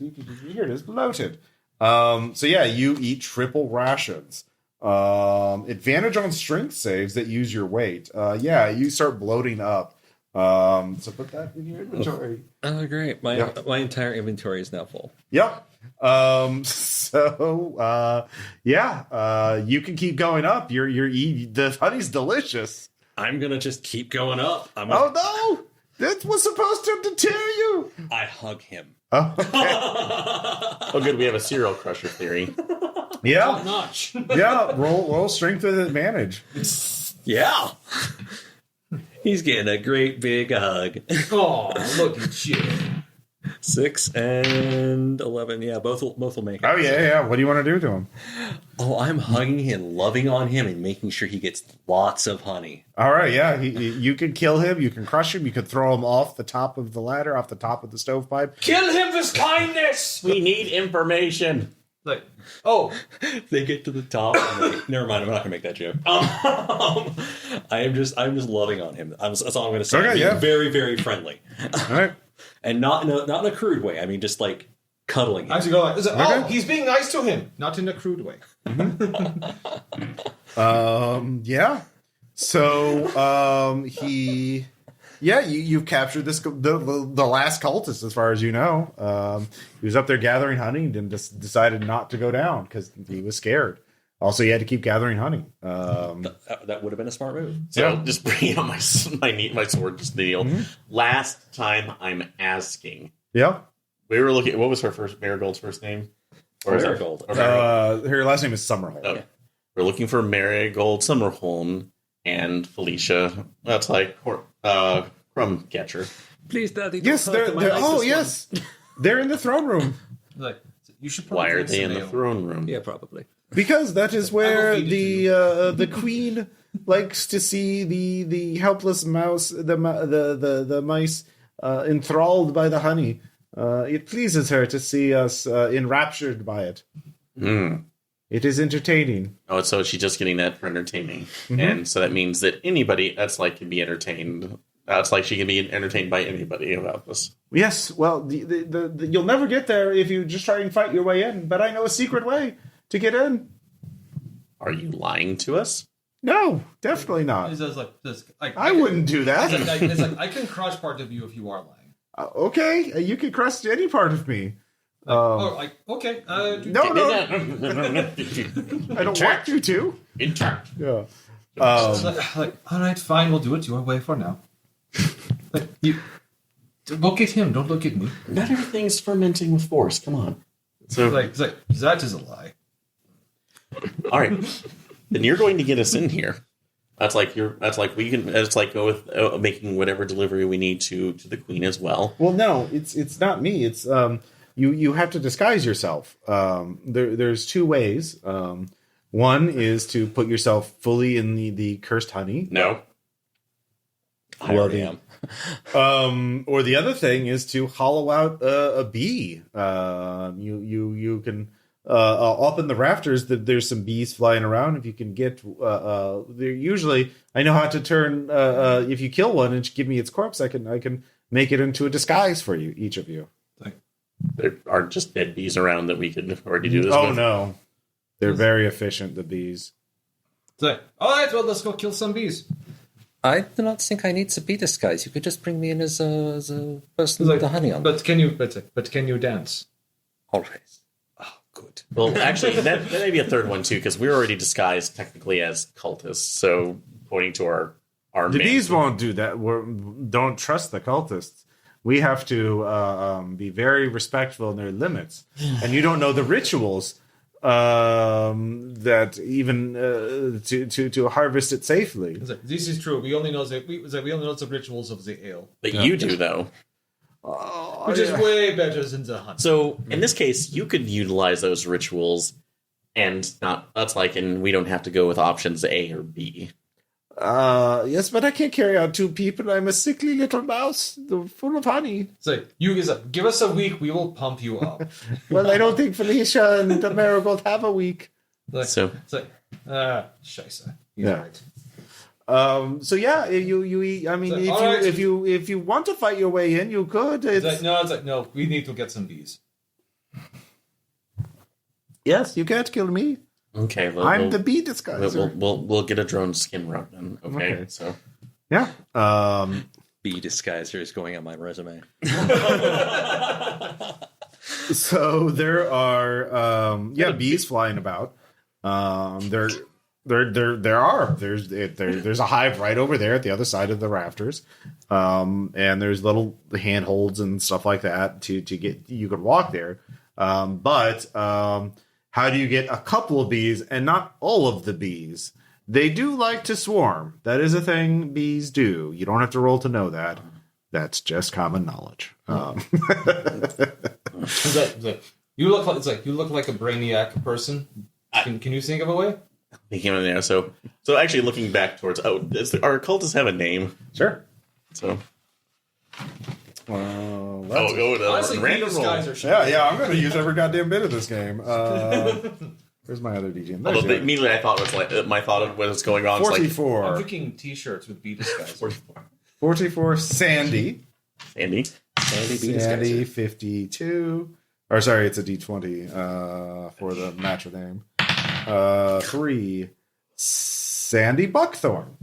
Here it is, bloated. You eat triple rations. Advantage on strength saves that use your weight. You start bloating up. So put that in your inventory. Oh, great! My entire inventory is now full. Yep. You can keep going up. The honey's delicious. I'm gonna just keep going up. Oh no! That was supposed to deter you. I hug him. Oh, okay. Oh, good. We have a serial crusher theory. Yeah. Notch. Yeah. Roll strength with advantage. Yeah. He's getting a great big hug. Oh, look at you. 6 and 11. Yeah, both will make it. Oh yeah. What do you want to do to him? Oh, I'm hugging him, loving on him, and making sure he gets lots of honey. All right. Yeah. You could kill him. You can crush him. You could throw him off the top of the ladder, off the top of the stovepipe. Kill him with kindness. We need information. Like, oh, They get to the top. And never mind. I'm not gonna make that joke. I'm just loving on him. That's all I'm gonna say. Okay, I'm being yeah. very, very friendly, All right. and not in a crude way. I mean, just like cuddling him. I have to go like, Okay. oh, he's being nice to him, not in a crude way. Yeah. So you've captured the last cultist as far as you know. He was up there gathering honey and just decided not to go down because he was scared. Also, he had to keep gathering honey. That would have been a smart move. So Yeah. just bringing out my sword, just deal. Last time I'm asking, Yeah. we were looking. What was Marigold's first name? Or is that- Marigold. or Marigold. Her last name is Summerhold. Oh, we're looking for Marigold, Summerholm, and Felicia. That's like Crumbcatcher. Please, Daddy. Yes, they're yes, they're in the throne room Like, you should. Why are probably they in the Snail. throne room? Yeah, probably. because that is where I will feed it the queen likes to see the helpless mouse, the mice enthralled by the honey. It pleases her to see us enraptured by it. Mm. It is entertaining. Oh, so she's just getting that for entertaining, and so that means that anybody that's like can be entertained. That's like she can be entertained by anybody about this. Yes, well, the you'll never get there if you just try and fight your way in. But I know a secret way to get in. Are you lying to us? No, definitely not. It's just like, I wouldn't do that. It's like I can crush part of you if you are lying. Okay, you can crush any part of me. Okay. No, I don't want you to. Intact. Yeah. All right, fine, we'll do it your way for now. But you look at him, don't look at me. Not everything's fermenting with force. Come on. So, It's like that is a lie. all right, then you're going to get us in here. That's like we can. It's like go with making whatever delivery we need to the queen as well. Well, no, it's not me. It's you have to disguise yourself. There's two ways. One is to put yourself fully in the cursed honey. No. I already am. Or the other thing is to hollow out a bee. You can up in the rafters. There's some bees flying around. If you can get, they're usually I know how to turn. If you kill one and give me its corpse, I can make it into a disguise for you, each of you. There aren't just dead bees around that we could already do this. Oh with. no, they're very efficient. The bees. So, all right, well, let's go kill some bees. I do not think I need to be disguised. You could just bring me in as a person with the honey on. But can you dance? Always. Oh, good. Well, actually, that may be a third one too, because we're already disguised technically as cultists. So, pointing to our The bees won't do that. Don't trust the cultists. We have to be very respectful in their limits, and you don't know the rituals that even to harvest it safely. This is true. We only know the rituals of the ale, But you do though. which is way better than the hunt. So in this case, you could utilize those rituals, and we don't have to go with options A or B. Yes, but I can't carry out two people. I'm a sickly little mouse full of honey. So give us a week, we will pump you up. Well, I don't think Felicia and the Marigold have a week. So Scheiße. Yeah. Right. So yeah, you eat. I mean, if you want to fight your way in, you could. No. We need to get some bees. Yes, you can't kill me. okay, I'm the bee disguiser. We'll get a drone skin rub then. Okay. So Yeah. Bee disguiser is going on my resume. So there are bees flying about. There's a hive right over there at the other side of the rafters. And there's little handholds and stuff like that to get you could walk there. But how do you get a couple of bees and not all of the bees? They do like to swarm. That is a thing bees do. You don't have to roll to know that. That's just common knowledge. You look like a brainiac person. Can you think of a way? he came in there. So actually, looking back towards our cultists have a name. Sure. So. Honestly, random roll. Yeah, I'm going to use every goddamn bit of this game. Where's my other DJ? Although immediately I thought my thought of what was going on. 44. I'm picking T-shirts with bee disguise. 44. Sandy. Sandy. Sandy 52. Or sorry, it's a D20 for the match name. 3. Sandy Buckthorn.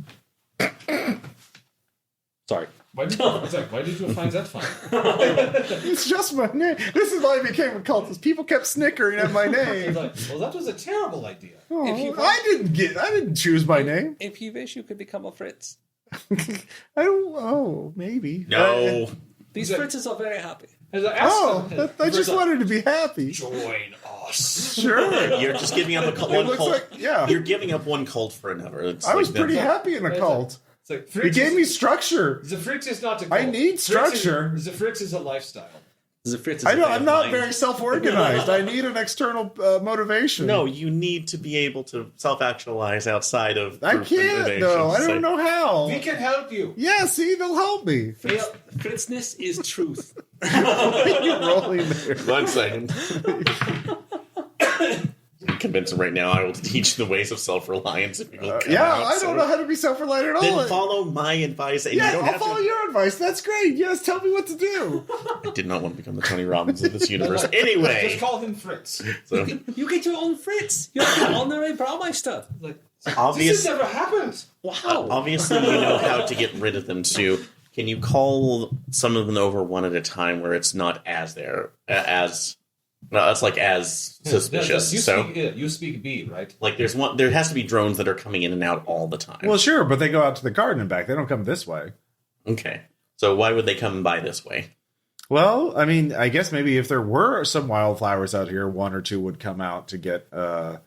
Sorry. Why did you find that funny? It's just my name. This is why I became a cultist. People kept snickering at my name. Well, that was a terrible idea. I didn't choose my name. If you wish, you could become a Fritz. I don't. Oh, maybe. No. These Fritzes are very happy. I just wanted to be happy. Join us. Sure. You're just giving up one cult. Like, yeah. You're giving up one cult for another. I was pretty happy in a cult. It gave me structure. The Fritz is not a cult. I need structure. The Fritz is a lifestyle. I'm not very self-organized. I need an external motivation. No, you need to be able to self-actualize outside of. I can't, though. I don't know how. We can help you. Yeah, see, they'll help me. Fritzness is truth. You're rolling there. 1 second. I'm convinced him right now. I will teach the ways of self-reliance. If you will come out, I don't know how to be self-reliant at all. Then follow my advice. And I'll follow your advice. That's great. Yes, tell me what to do. I did not want to become the Tony Robbins of this universe. Anyway. Just call him Fritz. So, You get your own Fritz. You're the honorary Braumeister. This has never happened. Wow. Obviously, you know how to get rid of them, too. Can you call some of them over one at a time where it's not as suspicious. You speak B, right? Like there has to be drones that are coming in and out all the time. Well, sure, but they go out to the garden and back. They don't come this way. Okay. So why would they come by this way? Well, I mean, I guess maybe if there were some wildflowers out here, one or two would come out to get some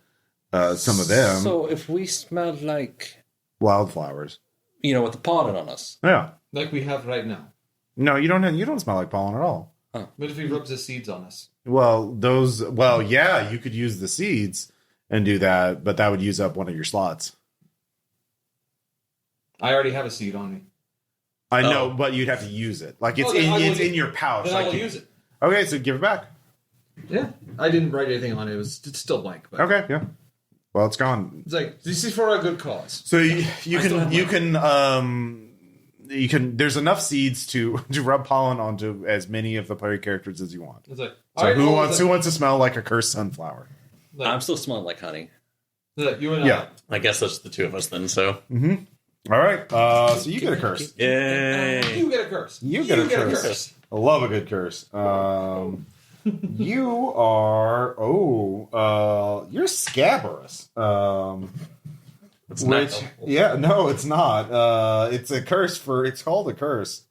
of them. So if we smell like Wildflowers. With the pollen on us. Yeah. Like we have right now. No, you don't smell like pollen at all. What if he rubs the seeds on us? Well, yeah, you could use the seeds and do that, but that would use up one of your slots. I already have a seed on me. I know, but you'd have to use it. Like it's in your pouch. Then I will use it. Okay, so give it back. Yeah. I didn't write anything on it. It's still blank. But Okay, yeah. Well, it's gone. it's like, this is for a good cause. So you can there's enough seeds to rub pollen onto as many of the player characters as you want. It's like, So who wants to smell like a cursed sunflower? Like, I'm still smelling like honey. like you and Yeah. I guess that's the two of us then. So All right. So you get a curse. yay! You get a curse. You get a curse. I love a good curse. You are you're scabrous. It's not helpful. No, it's not. It's a curse it's called a curse.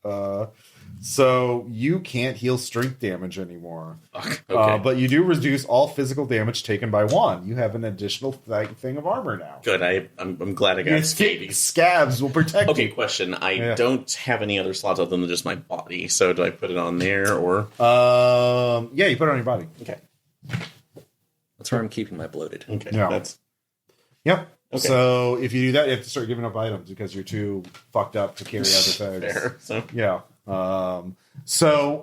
So you can't heal strength damage anymore. Okay. But you do reduce all physical damage taken by 1. You have an additional thing of armor now. Good. I'm glad I got scabies. Scabs will protect Okay, you. question. I don't have any other slots other than just my body. So do I put it on there or? Yeah, you put it on your body. Okay. That's where I'm keeping my bloated. Okay. Yeah. That's Yep. Okay. So if you do that, you have to start giving up items because you're too fucked up to carry other things. fair. So Yeah. All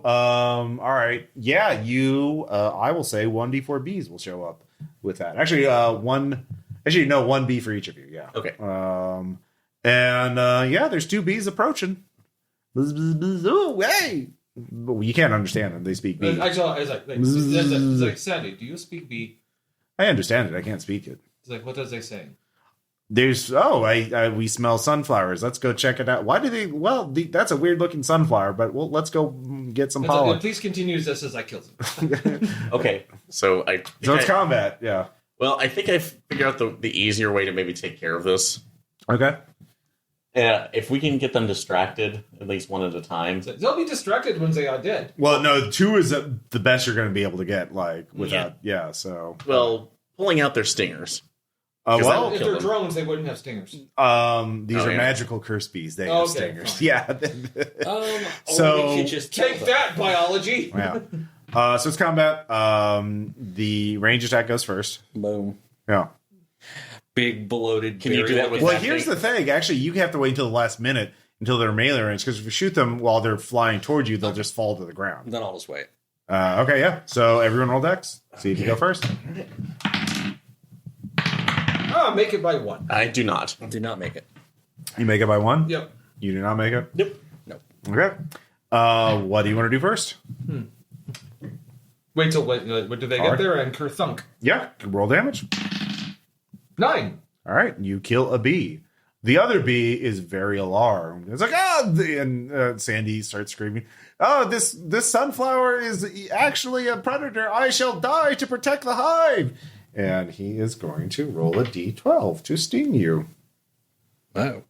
right. Yeah, I will say 1d4Bs will show up with that. Actually, 1B for each of you. Yeah. okay. There's 2 Bs approaching. Oh, hey! But you can't understand them. They speak B. I was it's like, Sandy, do you speak B? I understand it. I can't speak it. It's like, what does they say? There's we smell sunflowers. Let's go check it out. Why do they? Well, that's a weird looking sunflower, but let's go get some pollen. Like, please continue this as I kill him. Okay. So it's combat. Yeah. Well, I think I figured out the easier way to maybe take care of this. Okay. If we can get them distracted at least one at a time. They'll be distracted when they are dead. Well, no, 2 is the best you're going to be able to get. Like without, so. Well, pulling out their stingers. If kill they're them. drones, they wouldn't have stingers. These are magical curse bees. They have stingers. Fine. Yeah. So we could just Take that, biology. Yeah. So it's combat. The range attack goes first. Boom. Yeah. Big bloated. Can you do that with Well, that here's thing? the thing. Actually, you have to wait until the last minute until they're melee range, because if you shoot them while they're flying towards you, they'll just fall to the ground. Then I'll just wait. Okay, yeah. So everyone roll dex. See if you go first. Make it by 1. I do not. Do not make it. You make it by 1? Yep. You do not make it? Nope. Nope. Okay. What do you want to do first? Wait till what do they get there? And kerthunk. Yeah. Roll damage. 9. All right. You kill a bee. The other bee is very alarmed. It's like, and Sandy starts screaming, "Oh, this sunflower is actually a predator. I shall die to protect the hive." And he is going to roll a d12 to sting you. Oh.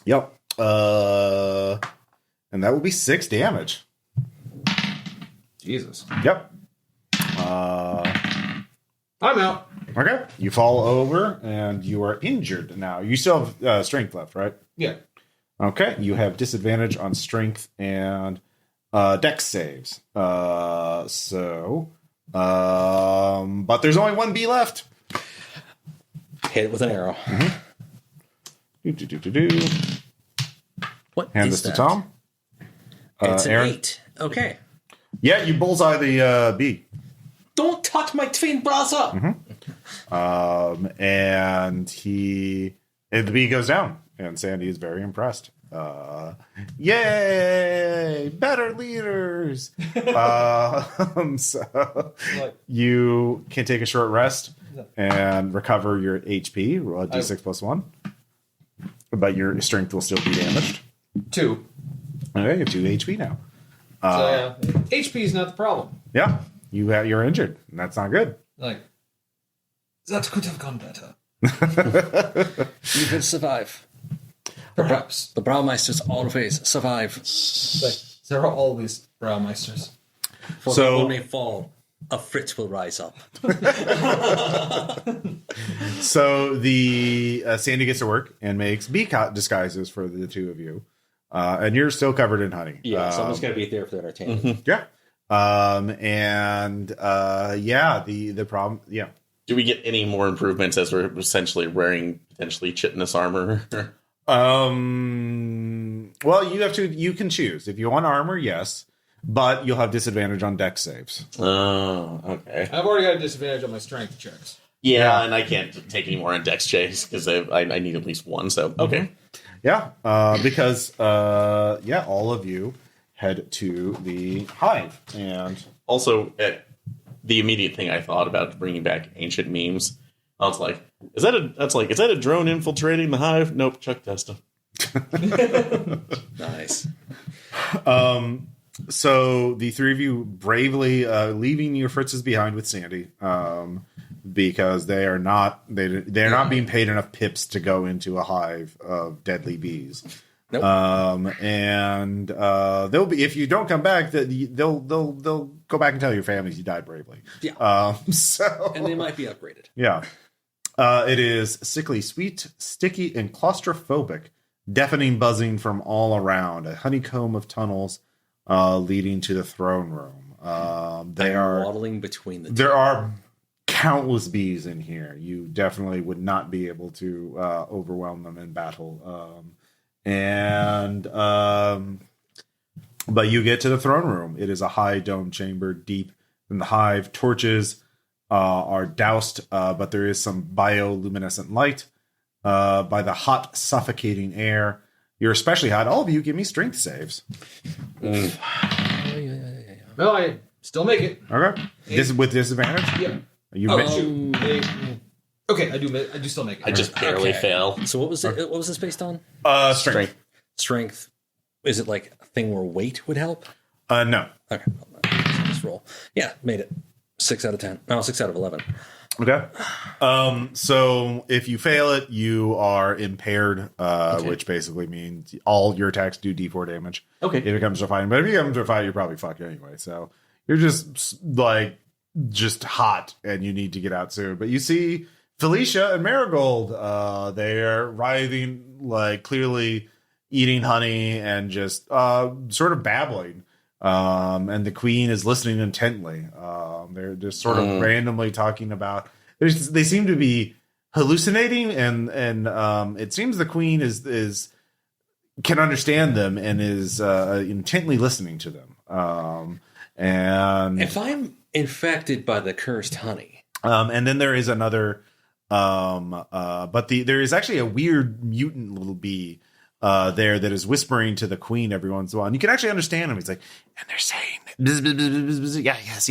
Yep. And that will be 6 damage. Jesus. Yep. I'm out. Okay. You fall over and you are injured now. You still have strength left, right? Yeah. Okay. You have disadvantage on strength and dex saves. But there's only 1 bee left. Hit it with an arrow. What Hand is this to that? Tom. It's an Aaron? 8. Okay. Yeah, you bullseye the bee. Don't touch my twin brother. And the bee goes down, and Sandy is very impressed. Yay! Better leaders. So you can take a short rest and recover your HP. Roll a d6 plus 1, but your strength will still be damaged. 2. Okay, you have 2 HP now. HP is not the problem. Yeah, you're injured, and that's not good. Like, that could have gone better. You will survive. Perhaps. The Braumeisters always survive. Like, there are always Braumeisters. For So- when they fall. a Fritz will rise up. So the Sandy gets to work and makes bee disguises for the two of you, and you're still covered in honey. Yeah, someone's going to be there for the entertainment. Yeah. The problem. Yeah. Do we get any more improvements as we're essentially wearing potentially chitinous armor? Well, you can choose. If you want armor, yes. But you'll have disadvantage on dex saves. Oh, okay. I've already got a disadvantage on my strength checks. Yeah, and I can't take any more on dex checks because I need at least one. So okay. Yeah, because all of you head to the hive, and Also, the immediate thing I thought about bringing back ancient memes, I was like, is that a drone infiltrating the hive? Nope, Chuck Testa. Nice. So the three of you bravely leaving your Fritzes behind with Sandy, because they're not being paid enough pips to go into a hive of deadly bees. Nope. And they'll be, if you don't come back, they'll go back and tell your families you died bravely. Yeah. So And they might be upgraded. yeah, it is sickly sweet, sticky, and claustrophobic. Deafening buzzing from all around, a honeycomb of tunnels leading to the throne room. Waddling between the two. There are countless bees in here. You definitely would not be able to overwhelm them in battle. But you get to the throne room. It is a high dome chamber deep in the hive. Torches are doused, but there is some bioluminescent light by the hot, suffocating air. You're especially hot. All of you, give me strength saves. Well, I still make it. Okay. This with disadvantage? Yeah. Okay, I do still make it. I just barely fail. So what was it? What was this based on? Strength. Strength. Is it like a thing where weight would help? No. Okay. Just roll. Yeah, made it. 6 out of 10. No, 6 out of 11. Okay. So if you fail it, you are impaired, which basically means all your attacks do D4 damage. Okay. If it comes to fighting. But if you come to a fight, you're probably fucked anyway. So you're just hot and you need to get out soon. But you see Felicia and Marigold, they're writhing, like clearly eating honey and just sort of babbling. And the queen is listening intently. They're just sort of randomly talking about. They seem to be hallucinating, and it seems the queen is can understand them and is intently listening to them. And if I'm infected by the cursed honey, and then there is another, but there is actually a weird mutant little bee. There that is whispering to the queen every once in a while. And you can actually understand him. He's like, and they're saying, bzz, bzz, bzz, bzz, bzz. Yeah, yes.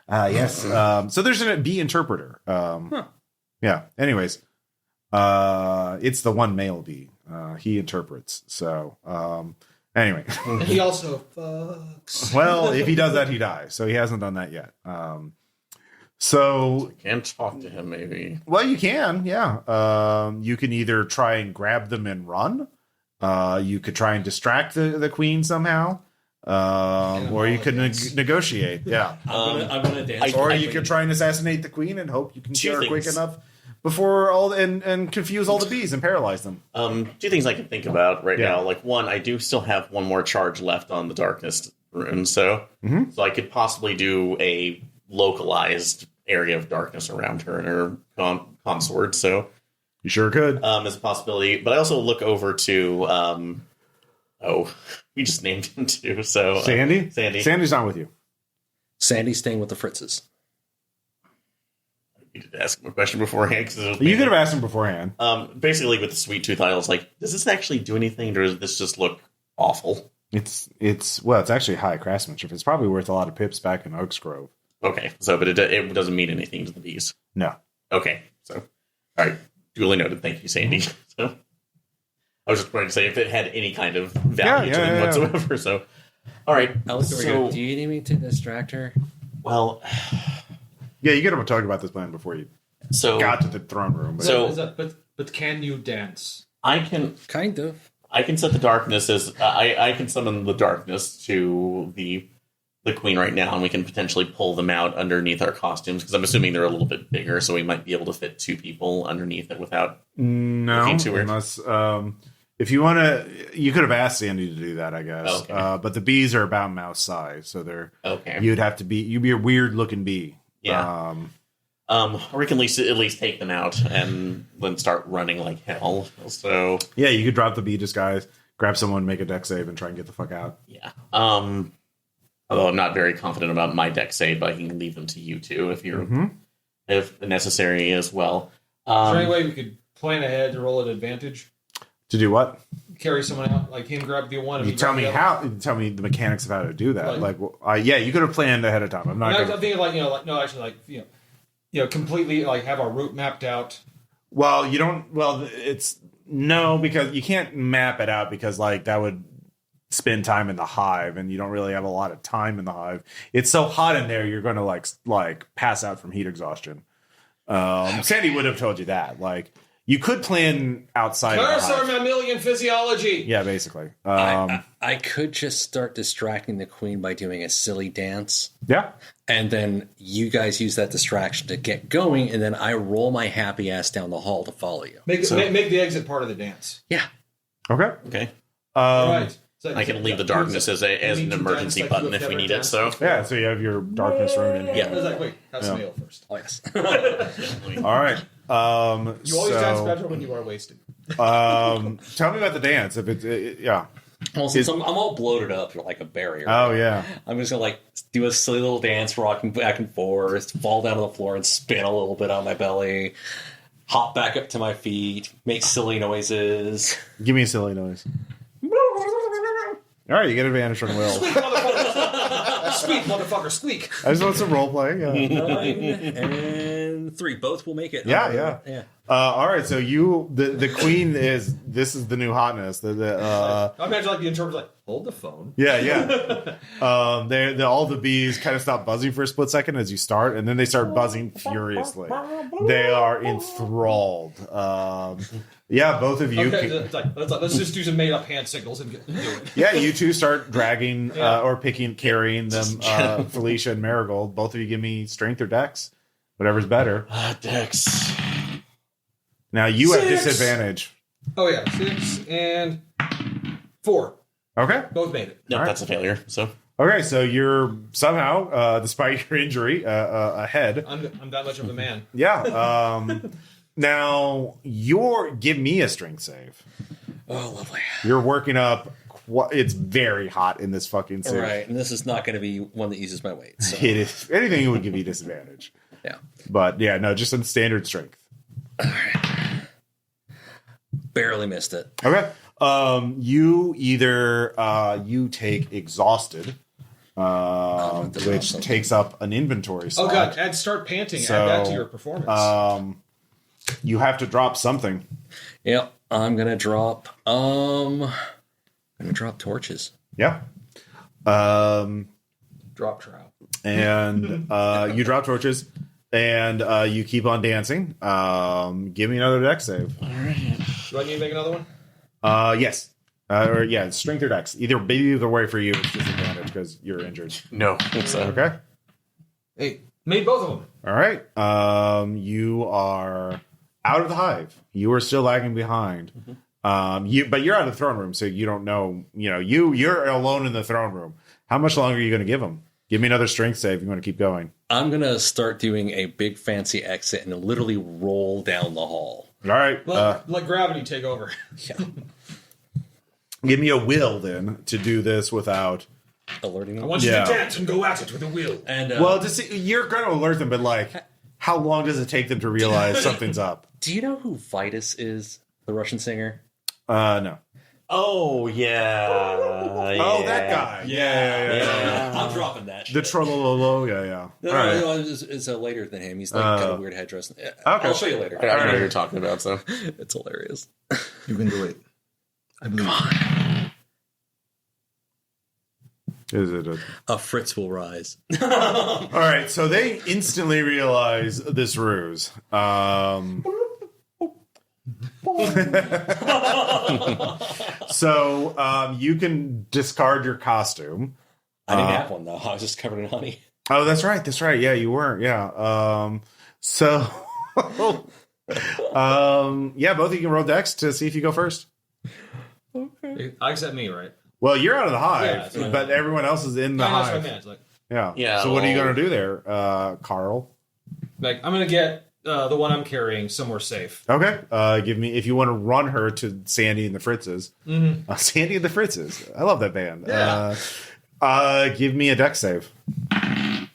Yes. So there's a bee interpreter. Yeah. Anyways, it's the one male bee. He interprets. So, anyway. And he also fucks. Well, if he does that, he dies. So he hasn't done that yet. So Can't talk to him, maybe. well, you can, yeah. You can either try and grab them and run. You could try and distract the queen somehow, or you could negotiate. Yeah, I'm gonna dance. or you could try and assassinate the queen and hope you can kill her quick things. enough before and confuse all the bees and paralyze them. Two things I can think about right Yeah. now. Like, one, I do still have one more charge left on the darkness rune, so I could possibly do a localized area of darkness around her and her consort. So You sure could. as a possibility. But I also look over to we just named him too. So Sandy. Sandy's not with you. Sandy's staying with the Fritzes. You did ask him a question beforehand. You could have asked him beforehand. Basically, with the Sweet Tooth, I was like, does this actually do anything, or does this just look awful? It's actually high craftsmanship. It's probably worth a lot of pips back in Oaks Grove. Okay, so but it doesn't mean anything to the bees. No. Okay, so all right, duly noted. Thank you, Sandy. So I was just going to say if it had any kind of value to them whatsoever. So all right, I look over so here. Do you need me to distract her? well, Yeah, you could have talked about this plan before you so got to the throne room. But So- But can you dance? I can Kind of. set the darkness as I can summon the darkness to the the queen right now, and we can potentially pull them out underneath our costumes, because I'm assuming they're a little bit bigger, so we might be able to fit 2 people underneath it without No, too weird. unless if you want to, you could have asked Sandy to do that, I guess. Okay. But the bees are about mouse size, so they're Okay. you'd be a weird looking bee. Yeah. Or we can at least take them out and then start running like hell. So Yeah, you could drop the bee disguise, grab someone, make a deck save, and try and get the fuck out. yeah. Although I'm not very confident about my deck save, but I can leave them to you two if necessary as well. Is there any way we could plan ahead to roll at advantage? To do what? Carry someone out, like him grab the one. And You me tell grab me the other? how. You tell me the mechanics of how to do that. Yeah, you could have planned ahead of time. I'm not. I'm Gonna, thinking completely like have our route mapped out. well, you don't. Well, it's no, because you can't map it out, because like that would spend time in the hive, and you don't really have a lot of time in the hive. It's so hot in there, you're going to like pass out from heat exhaustion. Sandy would have told you that. Like, you could plan outside of the Curse our hive. mammalian physiology. Yeah, basically. I could just start distracting the queen by doing a silly dance, Yeah. and then you guys use that distraction to get going, and then I roll my happy ass down the hall to follow you. Make the exit part of the dance. Yeah. Okay. Okay. Right. So, I can leave the darkness as an emergency button if we need it. So Yeah, so you have your darkness rune in here. Yeah. I was like, wait, have some ale first. Oh yes. All right. You always dance better when you are wasted. Tell me about the dance. If yeah. Well, since I'm all bloated up like a barrier, Oh yeah. I'm just gonna do a silly little dance, rocking back and forth, fall down to the floor and spin a little bit on my belly, hop back up to my feet, make silly noises. Give me a silly noise. All right, you get advantage from Will. Squeak, motherfucker, squeak. I just want some role play. Yeah. 9 and 3, both will make it. Yeah. All right, so the queen is the new hotness. I imagine like the interpreter's like, hold the phone. Yeah. All the bees kind of stop buzzing for a split second as you start, and then they start buzzing furiously. They are enthralled. Yeah, both of you. Okay, let's just do some made up hand signals and do it. Yeah, you two start dragging or carrying them, Felicia and Marigold. Both of you give me strength or dex, whatever's better. Dex. Now you have 6. disadvantage. Oh yeah, 6 and 4. Okay. Both made it. No, All right. that's a failure. So Okay, so you're somehow, despite your injury, ahead. I'm that much of a man. Yeah. Now give me a strength save. Oh, lovely. You're working up. It's very hot in this fucking suit. All right, and this is not going to be one that uses my weight. So. It is anything would give you disadvantage. Yeah. But yeah, no, just in standard strength. Barely missed it. Okay. You either you take exhausted, which takes up an inventory Oh slot. god, start panting. So, add that to your performance. You have to drop something. Yep, I'm gonna drop. Torches. Yeah. Drop trout. And you drop torches, and you keep on dancing. Give me another dex save. Do I need to make another one? Yes. Strength or dex. Either way for you, it's disadvantage because you're injured. no. So Okay. Hey, made both of them. All right. You are out of the hive. You are still lagging behind. But you're out of the throne room, so you don't know. You're alone in the throne room. How much longer are you going to give them? Give me another strength save. If you want to keep going. I'm gonna start doing a big fancy exit and literally roll down the hall. All right. Let gravity take over. Yeah. Give me a will then to do this without. Alerting them. I want you to dance and go at it with a will. And You're going to alert them, but how long does it take them to realize something's up? do you know who Vitus is? The Russian singer. No. Oh yeah. Oh, that guy. Yeah. I'm dropping that. The Trollolo. Yeah. No, All right. no, it's later than him. He's like got a weird headdress. I'll show you later. I know what you're talking about. So It's hilarious. You can do it. I believe. Is it A Fritz will rise. All right, so they instantly realize this ruse. So you can discard your costume. I didn't have one though. I was just covered in honey. Oh, that's right. That's right. Yeah, you weren't. Yeah. So, yeah, both of you can roll dex to see if you go first. Okay. I accept me, right? Well, you're out of the hive, Yeah, that's what I but everyone else is in the That's what I hive. meant. It's like, Yeah. Yeah, So what are you well- going to do there, Karl? I'm gonna get the one I'm carrying somewhere safe. Okay. Give me if you want to run her to Sandy and the Fritzes. Mm-hmm. Sandy and the Fritzes. I love that band. Yeah. Give me a dex save.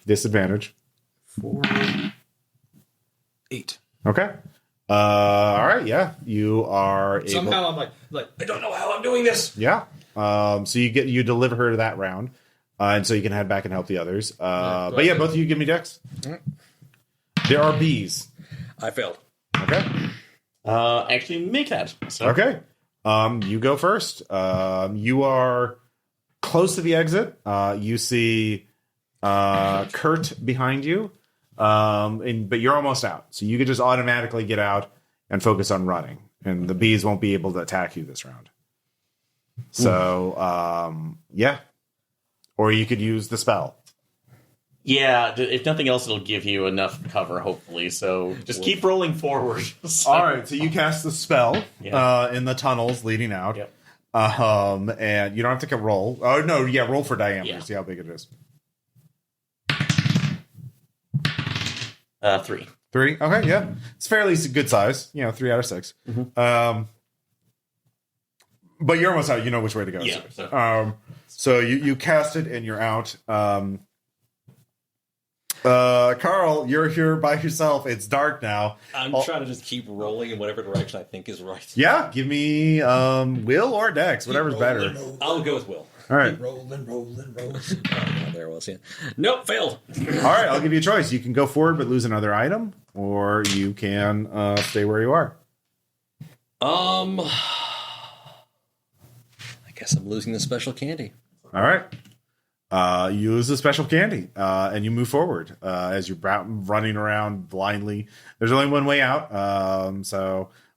Disadvantage. 4, 8. Okay. All right. Yeah, you are able. Somehow I'm like I don't know how I'm doing this. Yeah. So you deliver her to that round, and so you can head back and help the others. But yeah, both of you give me dex. There are bees. I failed. Okay. Actually, make that. So. Okay. You go first. You are close to the exit. You see Kurt behind you, but you're almost out. So you could just automatically get out and focus on running, and the bees won't be able to attack you this round. So, yeah. Or you could use the spell. Yeah, if nothing else, it'll give you enough cover, hopefully. So just keep rolling forward. So- All right, so you cast the spell Yeah. in the tunnels leading out. Yep. And you don't have to roll. Oh, no, yeah, roll for diameter. Yeah. See how big it is. 3. 3? Okay, yeah. It's fairly good size. 3 out of 6. But you're almost out. You know which way to go. Yeah, So you cast it and you're out. Karl, you're here by yourself. It's dark now. I'm trying to just keep rolling in whatever direction I think is right. Yeah, give me will or dex, whatever's better. I'll go with Will. All right. Rolling. Oh, there it was. Yeah. Nope, failed. All right, I'll give you a choice. You can go forward but lose another item, or you can stay where you are. I guess I'm losing the special candy. All right. You use the special candy, and you move forward as you're running around blindly. There's only one way out,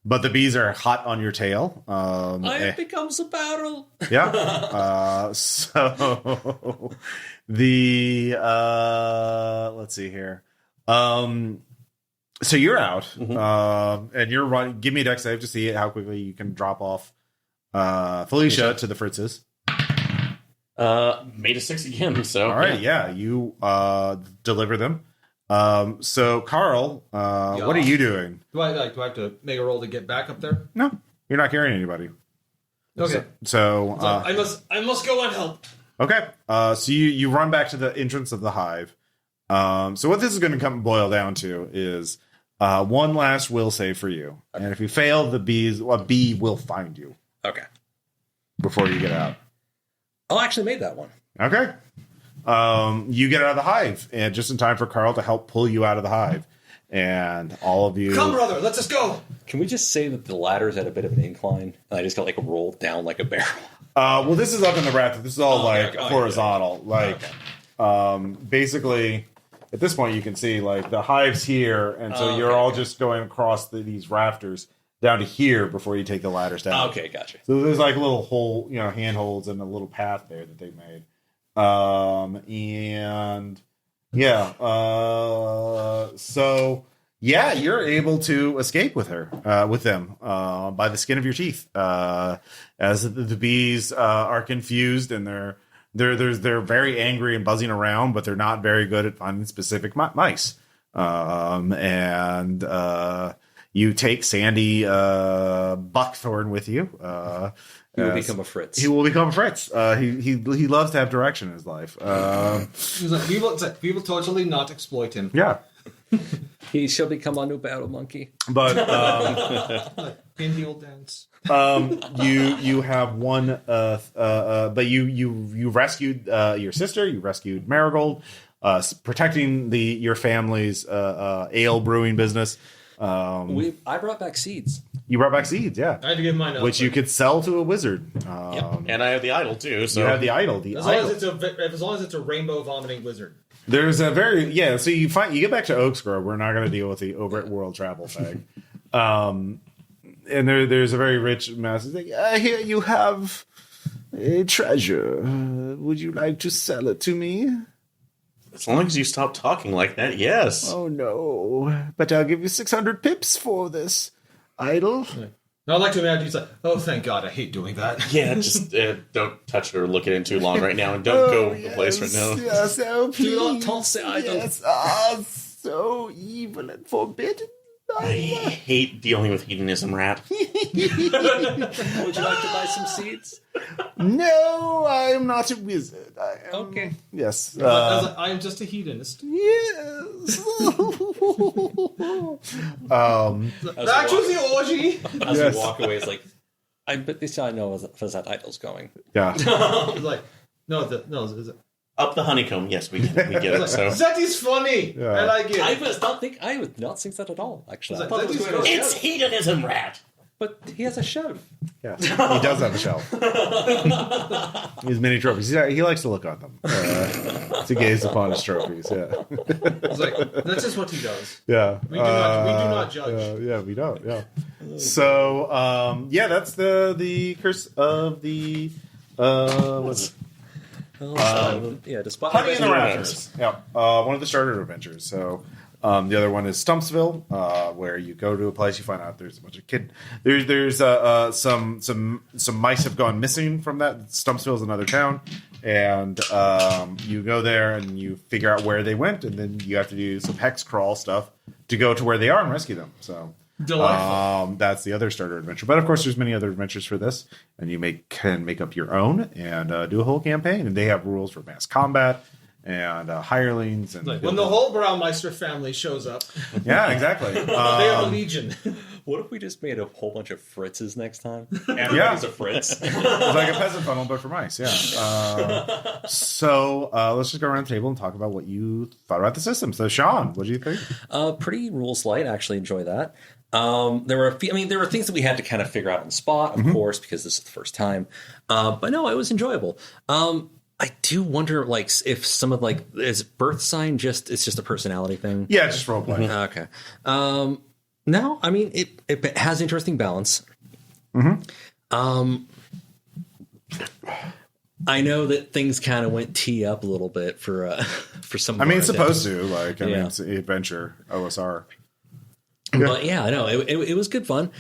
but the bees are hot on your tail. It becomes a battle. Yeah. So the let's see here. So you're out, and you're running. Give me a dex save to see how quickly you can drop off Felicia to the Fritzes. Made a 6 again. So All right, yeah, you deliver them. So Karl, what are you doing? Do I have to make a roll to get back up there? No, you're not carrying anybody. Okay. So I must go and help. okay. So you run back to the entrance of the hive. So what this is going to boil down to is one last will save for you, and if you fail, a bee will find you Okay. before you get out. I actually made that one. Okay. You get out of the hive, and just in time for Karl to help pull you out of the hive, and all of you. Come, brother, let's just go. Can we just say that the ladder's at a bit of an incline, and I just got rolled down like a barrel? Well, this is up in the raft. This is all okay. horizontal. Basically, at this point, you can see the hive's here, and so you're all just going across these rafters down to here before you take the ladders down. Okay, gotcha. So there's a little hole, handholds and a little path there that they made. And yeah, so yeah, you're able to escape with them, by the skin of your teeth. As the bees are confused and they're very angry and buzzing around, but they're not very good at finding specific mice. You take Sandy Buckthorn with you. He will become a Fritz. He will become a Fritz. He loves to have direction in his life. We will totally not exploit him. Yeah, He shall become a new battle monkey. but In the old dance. you have one. But you rescued your sister. You rescued Marigold, protecting your family's ale brewing business. I brought back seeds. You brought back seeds, yeah, I had to give mine up. which you could sell to a wizard. and I have the idol too. So You have the idol. as long as it's a rainbow vomiting wizard. There's a So you get back to Oaks Grove. We're not going to deal with the over at world travel thing. And there's a very rich master. Like, here you have A treasure. Would you like to sell it to me? As long as you stop talking like that, yes. Oh, no. But I'll give you 600 pips for this idol. Now, I'd like to imagine he's like, oh, thank God, I hate doing that. Yeah, just don't touch it or look at it too long right now, and don't go the place right now. Yes, oh, please. Do not toss the idol. Yes, so evil and forbidden. I hate dealing with hedonism, Rat. Would you like to buy some seeds? No, I am not a wizard. I am, Okay. Yes. I was like, I am just a hedonist. Yes. Back to the orgy. As Yes. we walk away, it's like, I bet this I know where that idol's going. Yeah. It's like, no, is it? Up the honeycomb, yes, we get it. So That is funny. Yeah. I like it. I would not think that at all, actually. I It's thought like, it was that going is to it's hedonism, Rat. But he has a shelf. Yes. He does have a shelf. He has many trophies. He likes to look on them. To gaze upon his trophies. Yeah. It's like, that's just what he does. Yeah. We do not judge. Yeah, we don't. Yeah. So, that's the curse of the what's Despite Honey in the Rafters. Yeah, one of the starter adventures. So the other one is Stumpsville, where you go to a place, you find out there's a bunch of there's some mice have gone missing from that. Stumpsville is another town, and you go there and you figure out where they went, and then you have to do some hex crawl stuff to go to where they are and rescue them. So. Delightful. That's the other starter adventure. But of course, there's many other adventures for this, and you can make up your own and do a whole campaign. And they have rules for mass combat and hirelings. And Like, when the whole Braumeister family shows up, yeah, exactly. they have a legion. What if we just made a whole bunch of Fritzes next time? Yeah. Everybody's a Fritz. It's like a peasant funnel, but for mice. Yeah. So let's just go around the table and talk about what you thought about the system. So, Shaun, what do you think? Pretty rules light. I actually enjoy that. There were things that we had to kind of figure out on the spot, of course, because this is the first time. But no, it was enjoyable. I do wonder, like, if some of is birth sign it's just a personality thing? Yeah, just role play. Okay. No, I mean it has interesting balance. I know that things kind of went tee up a little bit for some. I mean, it's supposed to. Like, I mean, Yeah. it's an adventure, OSR. But yeah, I know it was good fun.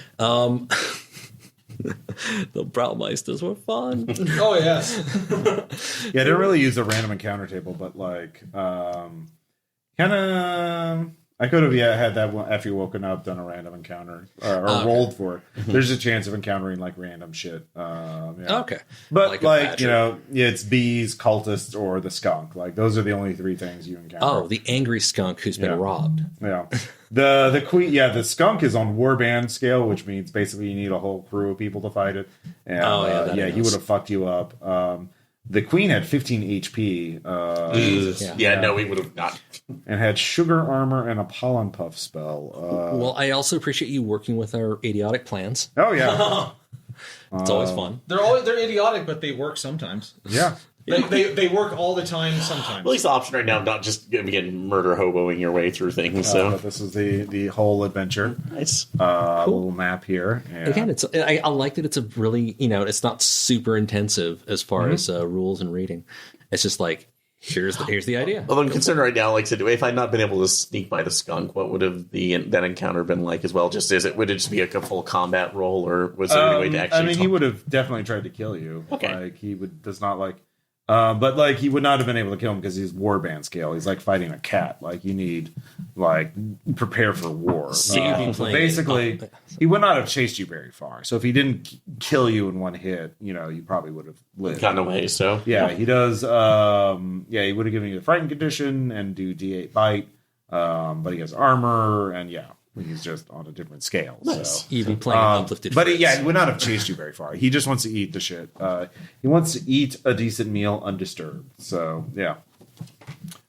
The Braumeisters were fun. Oh, yes. Yeah, I didn't really use a random encounter table, but like, kind of. I could have had that one after you woken up, done a random encounter or rolled for it. There's a chance of encountering like random shit. Yeah. Okay, But a like badger. it's bees, cultists, or the skunk. Like those are the only three things you encounter. Oh, the angry skunk who's been Yeah. robbed. Yeah. The queen. Yeah, the skunk is on warband scale, which means basically you need a whole crew of people to fight it. And, that he is. would have fucked you up. The queen had 15 HP. Jesus. Yeah, no, we would have not. And had sugar armor and a pollen puff spell. Well, I also appreciate you working with our idiotic plans. Oh yeah, It's always fun. They're idiotic, but they work sometimes. yeah. They work all the time sometimes. At least the option right now, not just again murder hoboing your way through things. So So this is the whole adventure. nice. Little map here. Yeah. Again, I like that it's a really it's not super intensive as far as rules and reading. It's just like here's the idea. Although I'm concerned right now, like I said, if I'd not been able to sneak by the skunk, what would have that encounter been like as well? Just would it just be a full combat roll, or was there any way to actually? I mean, he would have definitely tried to kill you. Okay. Like he does not like. But like he would not have been able to kill him because he's warband scale. He's like fighting a cat. Like you need prepare for war. So you'd be So playing basically, he would not have chased you very far. So if he didn't kill you in one hit, you probably would have lived. gotten away. So Yeah, he does. He would have given you the frightened condition and do D8 bite. But he has armor and he's just on a different scale. Nice. So. You'd be playing uplifted. But Fritz. he would not have chased you very far. He just wants to eat the shit. He wants to eat a decent meal undisturbed. So yeah.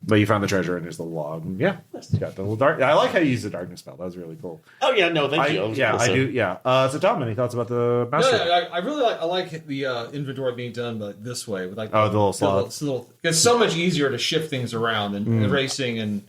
But you found the treasure and there's the log. Yeah, it's got the little dark. I like how you use the darkness spell. That was really cool. oh yeah, no, thank you. I do. Yeah. So Tom, any thoughts about the master? I really like the inventory being done but this way with like the little slot. It's so much easier to shift things around than erasing and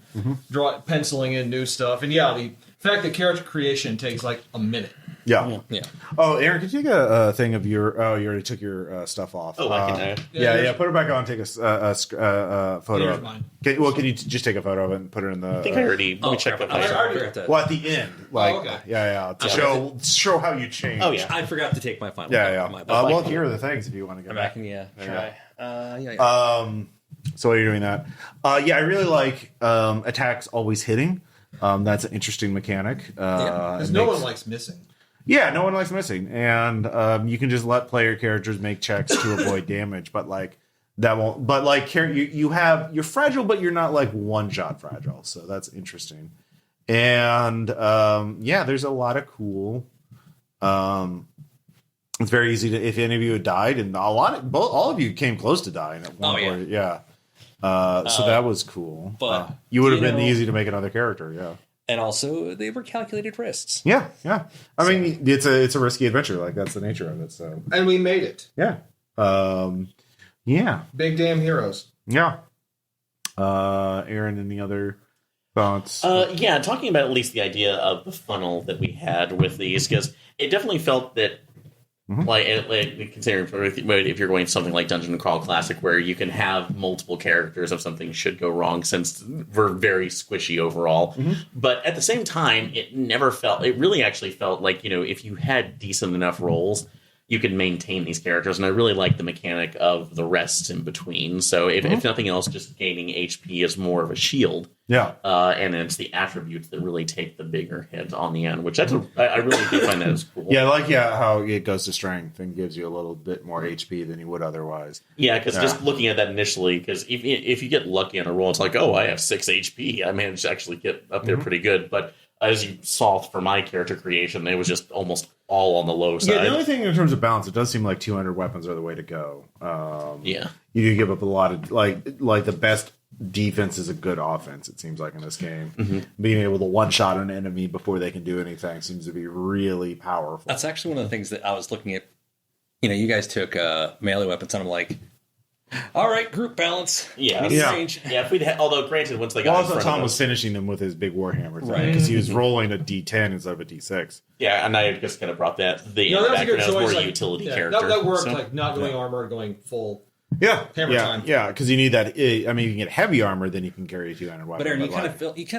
penciling in new stuff. And the fact that character creation takes like a minute. Yeah. Yeah. Oh, Aaron, could you take a thing of your? Oh, you already took your stuff off. Oh, I can. Yeah. Put it back on. Take a photo. Here's of it. mine. Can you just take a photo of it and put it in the? I think I already. Let me check that. I already- forgot to- Well, at the end, like, okay. yeah, to show how you change. Oh, yeah. I forgot to take my final. Yeah. My Well, here are the things if you want to get I'm back. back and try. So while you're doing that, I really like attacks always hitting. That's an interesting mechanic. Because it no makes- one likes missing. Yeah, no one likes missing, and you can just let player characters make checks to avoid damage, but like that won't. But like you're fragile, but you're not like one shot fragile, so that's interesting. And there's a lot of cool. It's very easy to if any of you had died, and all of you came close to dying at one point. Yeah. So that was cool. But you would have you been know- easy to make another character. Yeah. And also, they were calculated risks. Yeah. I mean, it's a risky adventure. Like that's the nature of it. So And we made it. yeah. Yeah. Big damn heroes. Yeah. Aaron, any other thoughts? Talking about at least the idea of the funnel that we had with these, because it definitely felt that, considering if you're going something like Dungeon Crawl Classic, where you can have multiple characters if something should go wrong, since we're very squishy overall. But at the same time, it really actually felt like, if you had decent enough rolls, you can maintain these characters, and I really like the mechanic of the rests in between. So if nothing else, just gaining HP is more of a shield. Yeah. And it's the attributes that really take the bigger hit on the end, which I really do find that is cool. Yeah, I like how it goes to strength and gives you a little bit more HP than you would otherwise. Yeah, because just looking at that initially, because if you get lucky on a roll, it's like, oh, I have 6 HP. I managed to actually get up there pretty good. But as you saw for my character creation, it was just almost all on the low side. Yeah, the only thing in terms of balance, it does seem like 200 weapons are the way to go. Yeah. You do give up a lot of, like the best defense is a good offense, it seems like, in this game. Being able to one-shot an enemy before they can do anything seems to be really powerful. That's actually one of the things that I was looking at. You guys took melee weapons, and I'm like, all right, group balance. Yeah. Range. Yeah, if we'd although granted, once they got Well, in also front Tom of was us, finishing them with his big warhammer thing, Right. because he was rolling a D10 instead of a D6. yeah, and I just kind of brought that No, that was a background good as choice. more Like, utility yeah, character. That worked, So- like not going armor, going full. Yeah, Hammer time. yeah, because you need that. I mean, you can get heavy armor, then you can carry 200 weapons. But Aaron, you kind like-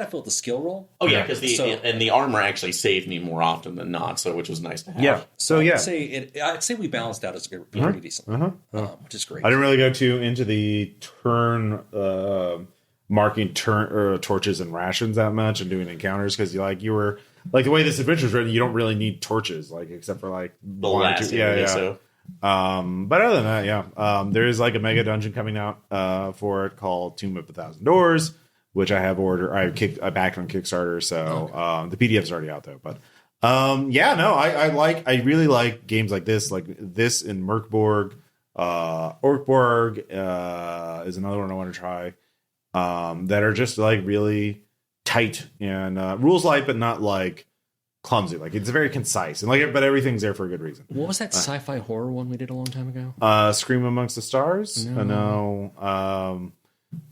of felt the skill roll. Oh yeah, because So- the armor actually saved me more often than not, so which was nice to have. yeah. So yeah, I'd say we balanced out as pretty decent, which is great. I didn't really go too into the turn marking torches and rations that much and doing encounters because you were like the way this adventure is written, you don't really need torches except for like The one or last two. area, Yeah. so But other than that, there is like a mega dungeon coming out for it called Tomb of 1,000 Doors, which I have ordered. I backed on Kickstarter, so the PDF's already out though. But I really like games like this in Merkborg. Orkborg is another one I want to try. That are just like really tight and rules light, but not like clumsy. Like it's very concise and but everything's there for a good reason. What was that sci-fi horror one we did a long time ago? Scream Amongst the Stars. No.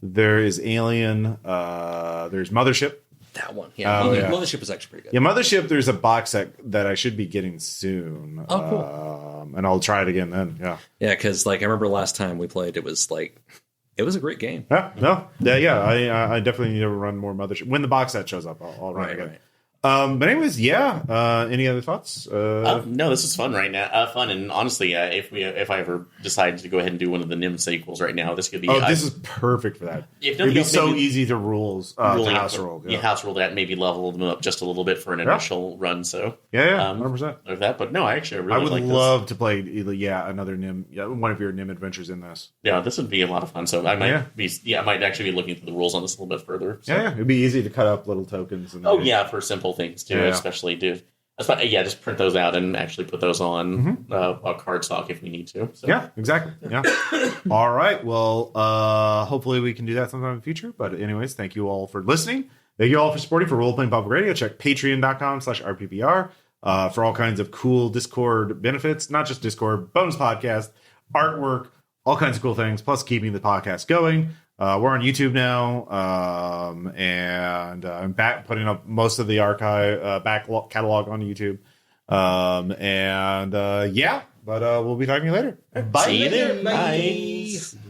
There is Alien. There's Mothership. That one. Yeah. Mothership is actually pretty good. Yeah, Mothership. There's a box set that I should be getting soon. Oh, cool. And I'll try it again then. Yeah. Yeah, because I remember last time we played, it was a great game. Yeah. No. Yeah. I definitely need to run more Mothership when the box set shows up. I'll run it again. Right. But anyways, any other thoughts? no, this is fun right now. Fun, and honestly, if I ever decide to go ahead and do one of the NIM sequels right now, this could be. This is perfect for that. If It'd be nothing else, so maybe easy to house roll. Yeah, house roll that, maybe level them up just a little bit for an initial run. So 100%. Of that, but no, I actually I really would like love to play another NIM, one of your NIM adventures in this. Yeah, this would be a lot of fun. So I might I might actually be looking through the rules on this a little bit further. So. Yeah, it'd be easy to cut up little tokens. And For simple things too, Yeah. especially just print those out and actually put those on a card stock if we need to. So. Yeah, exactly. Yeah. All right. Well, hopefully we can do that sometime in the future. But anyways, thank you all for listening. Thank you all for supporting for Role Playing Public Radio. Check patreon.com/RPPR for all kinds of cool Discord benefits, not just Discord, bonus podcast, artwork, all kinds of cool things, plus keeping the podcast going. We're on YouTube now, and I'm back putting up most of the archive back catalog on YouTube. Yeah, but we'll be talking to you later. Bye. See you there. Bye. Bye.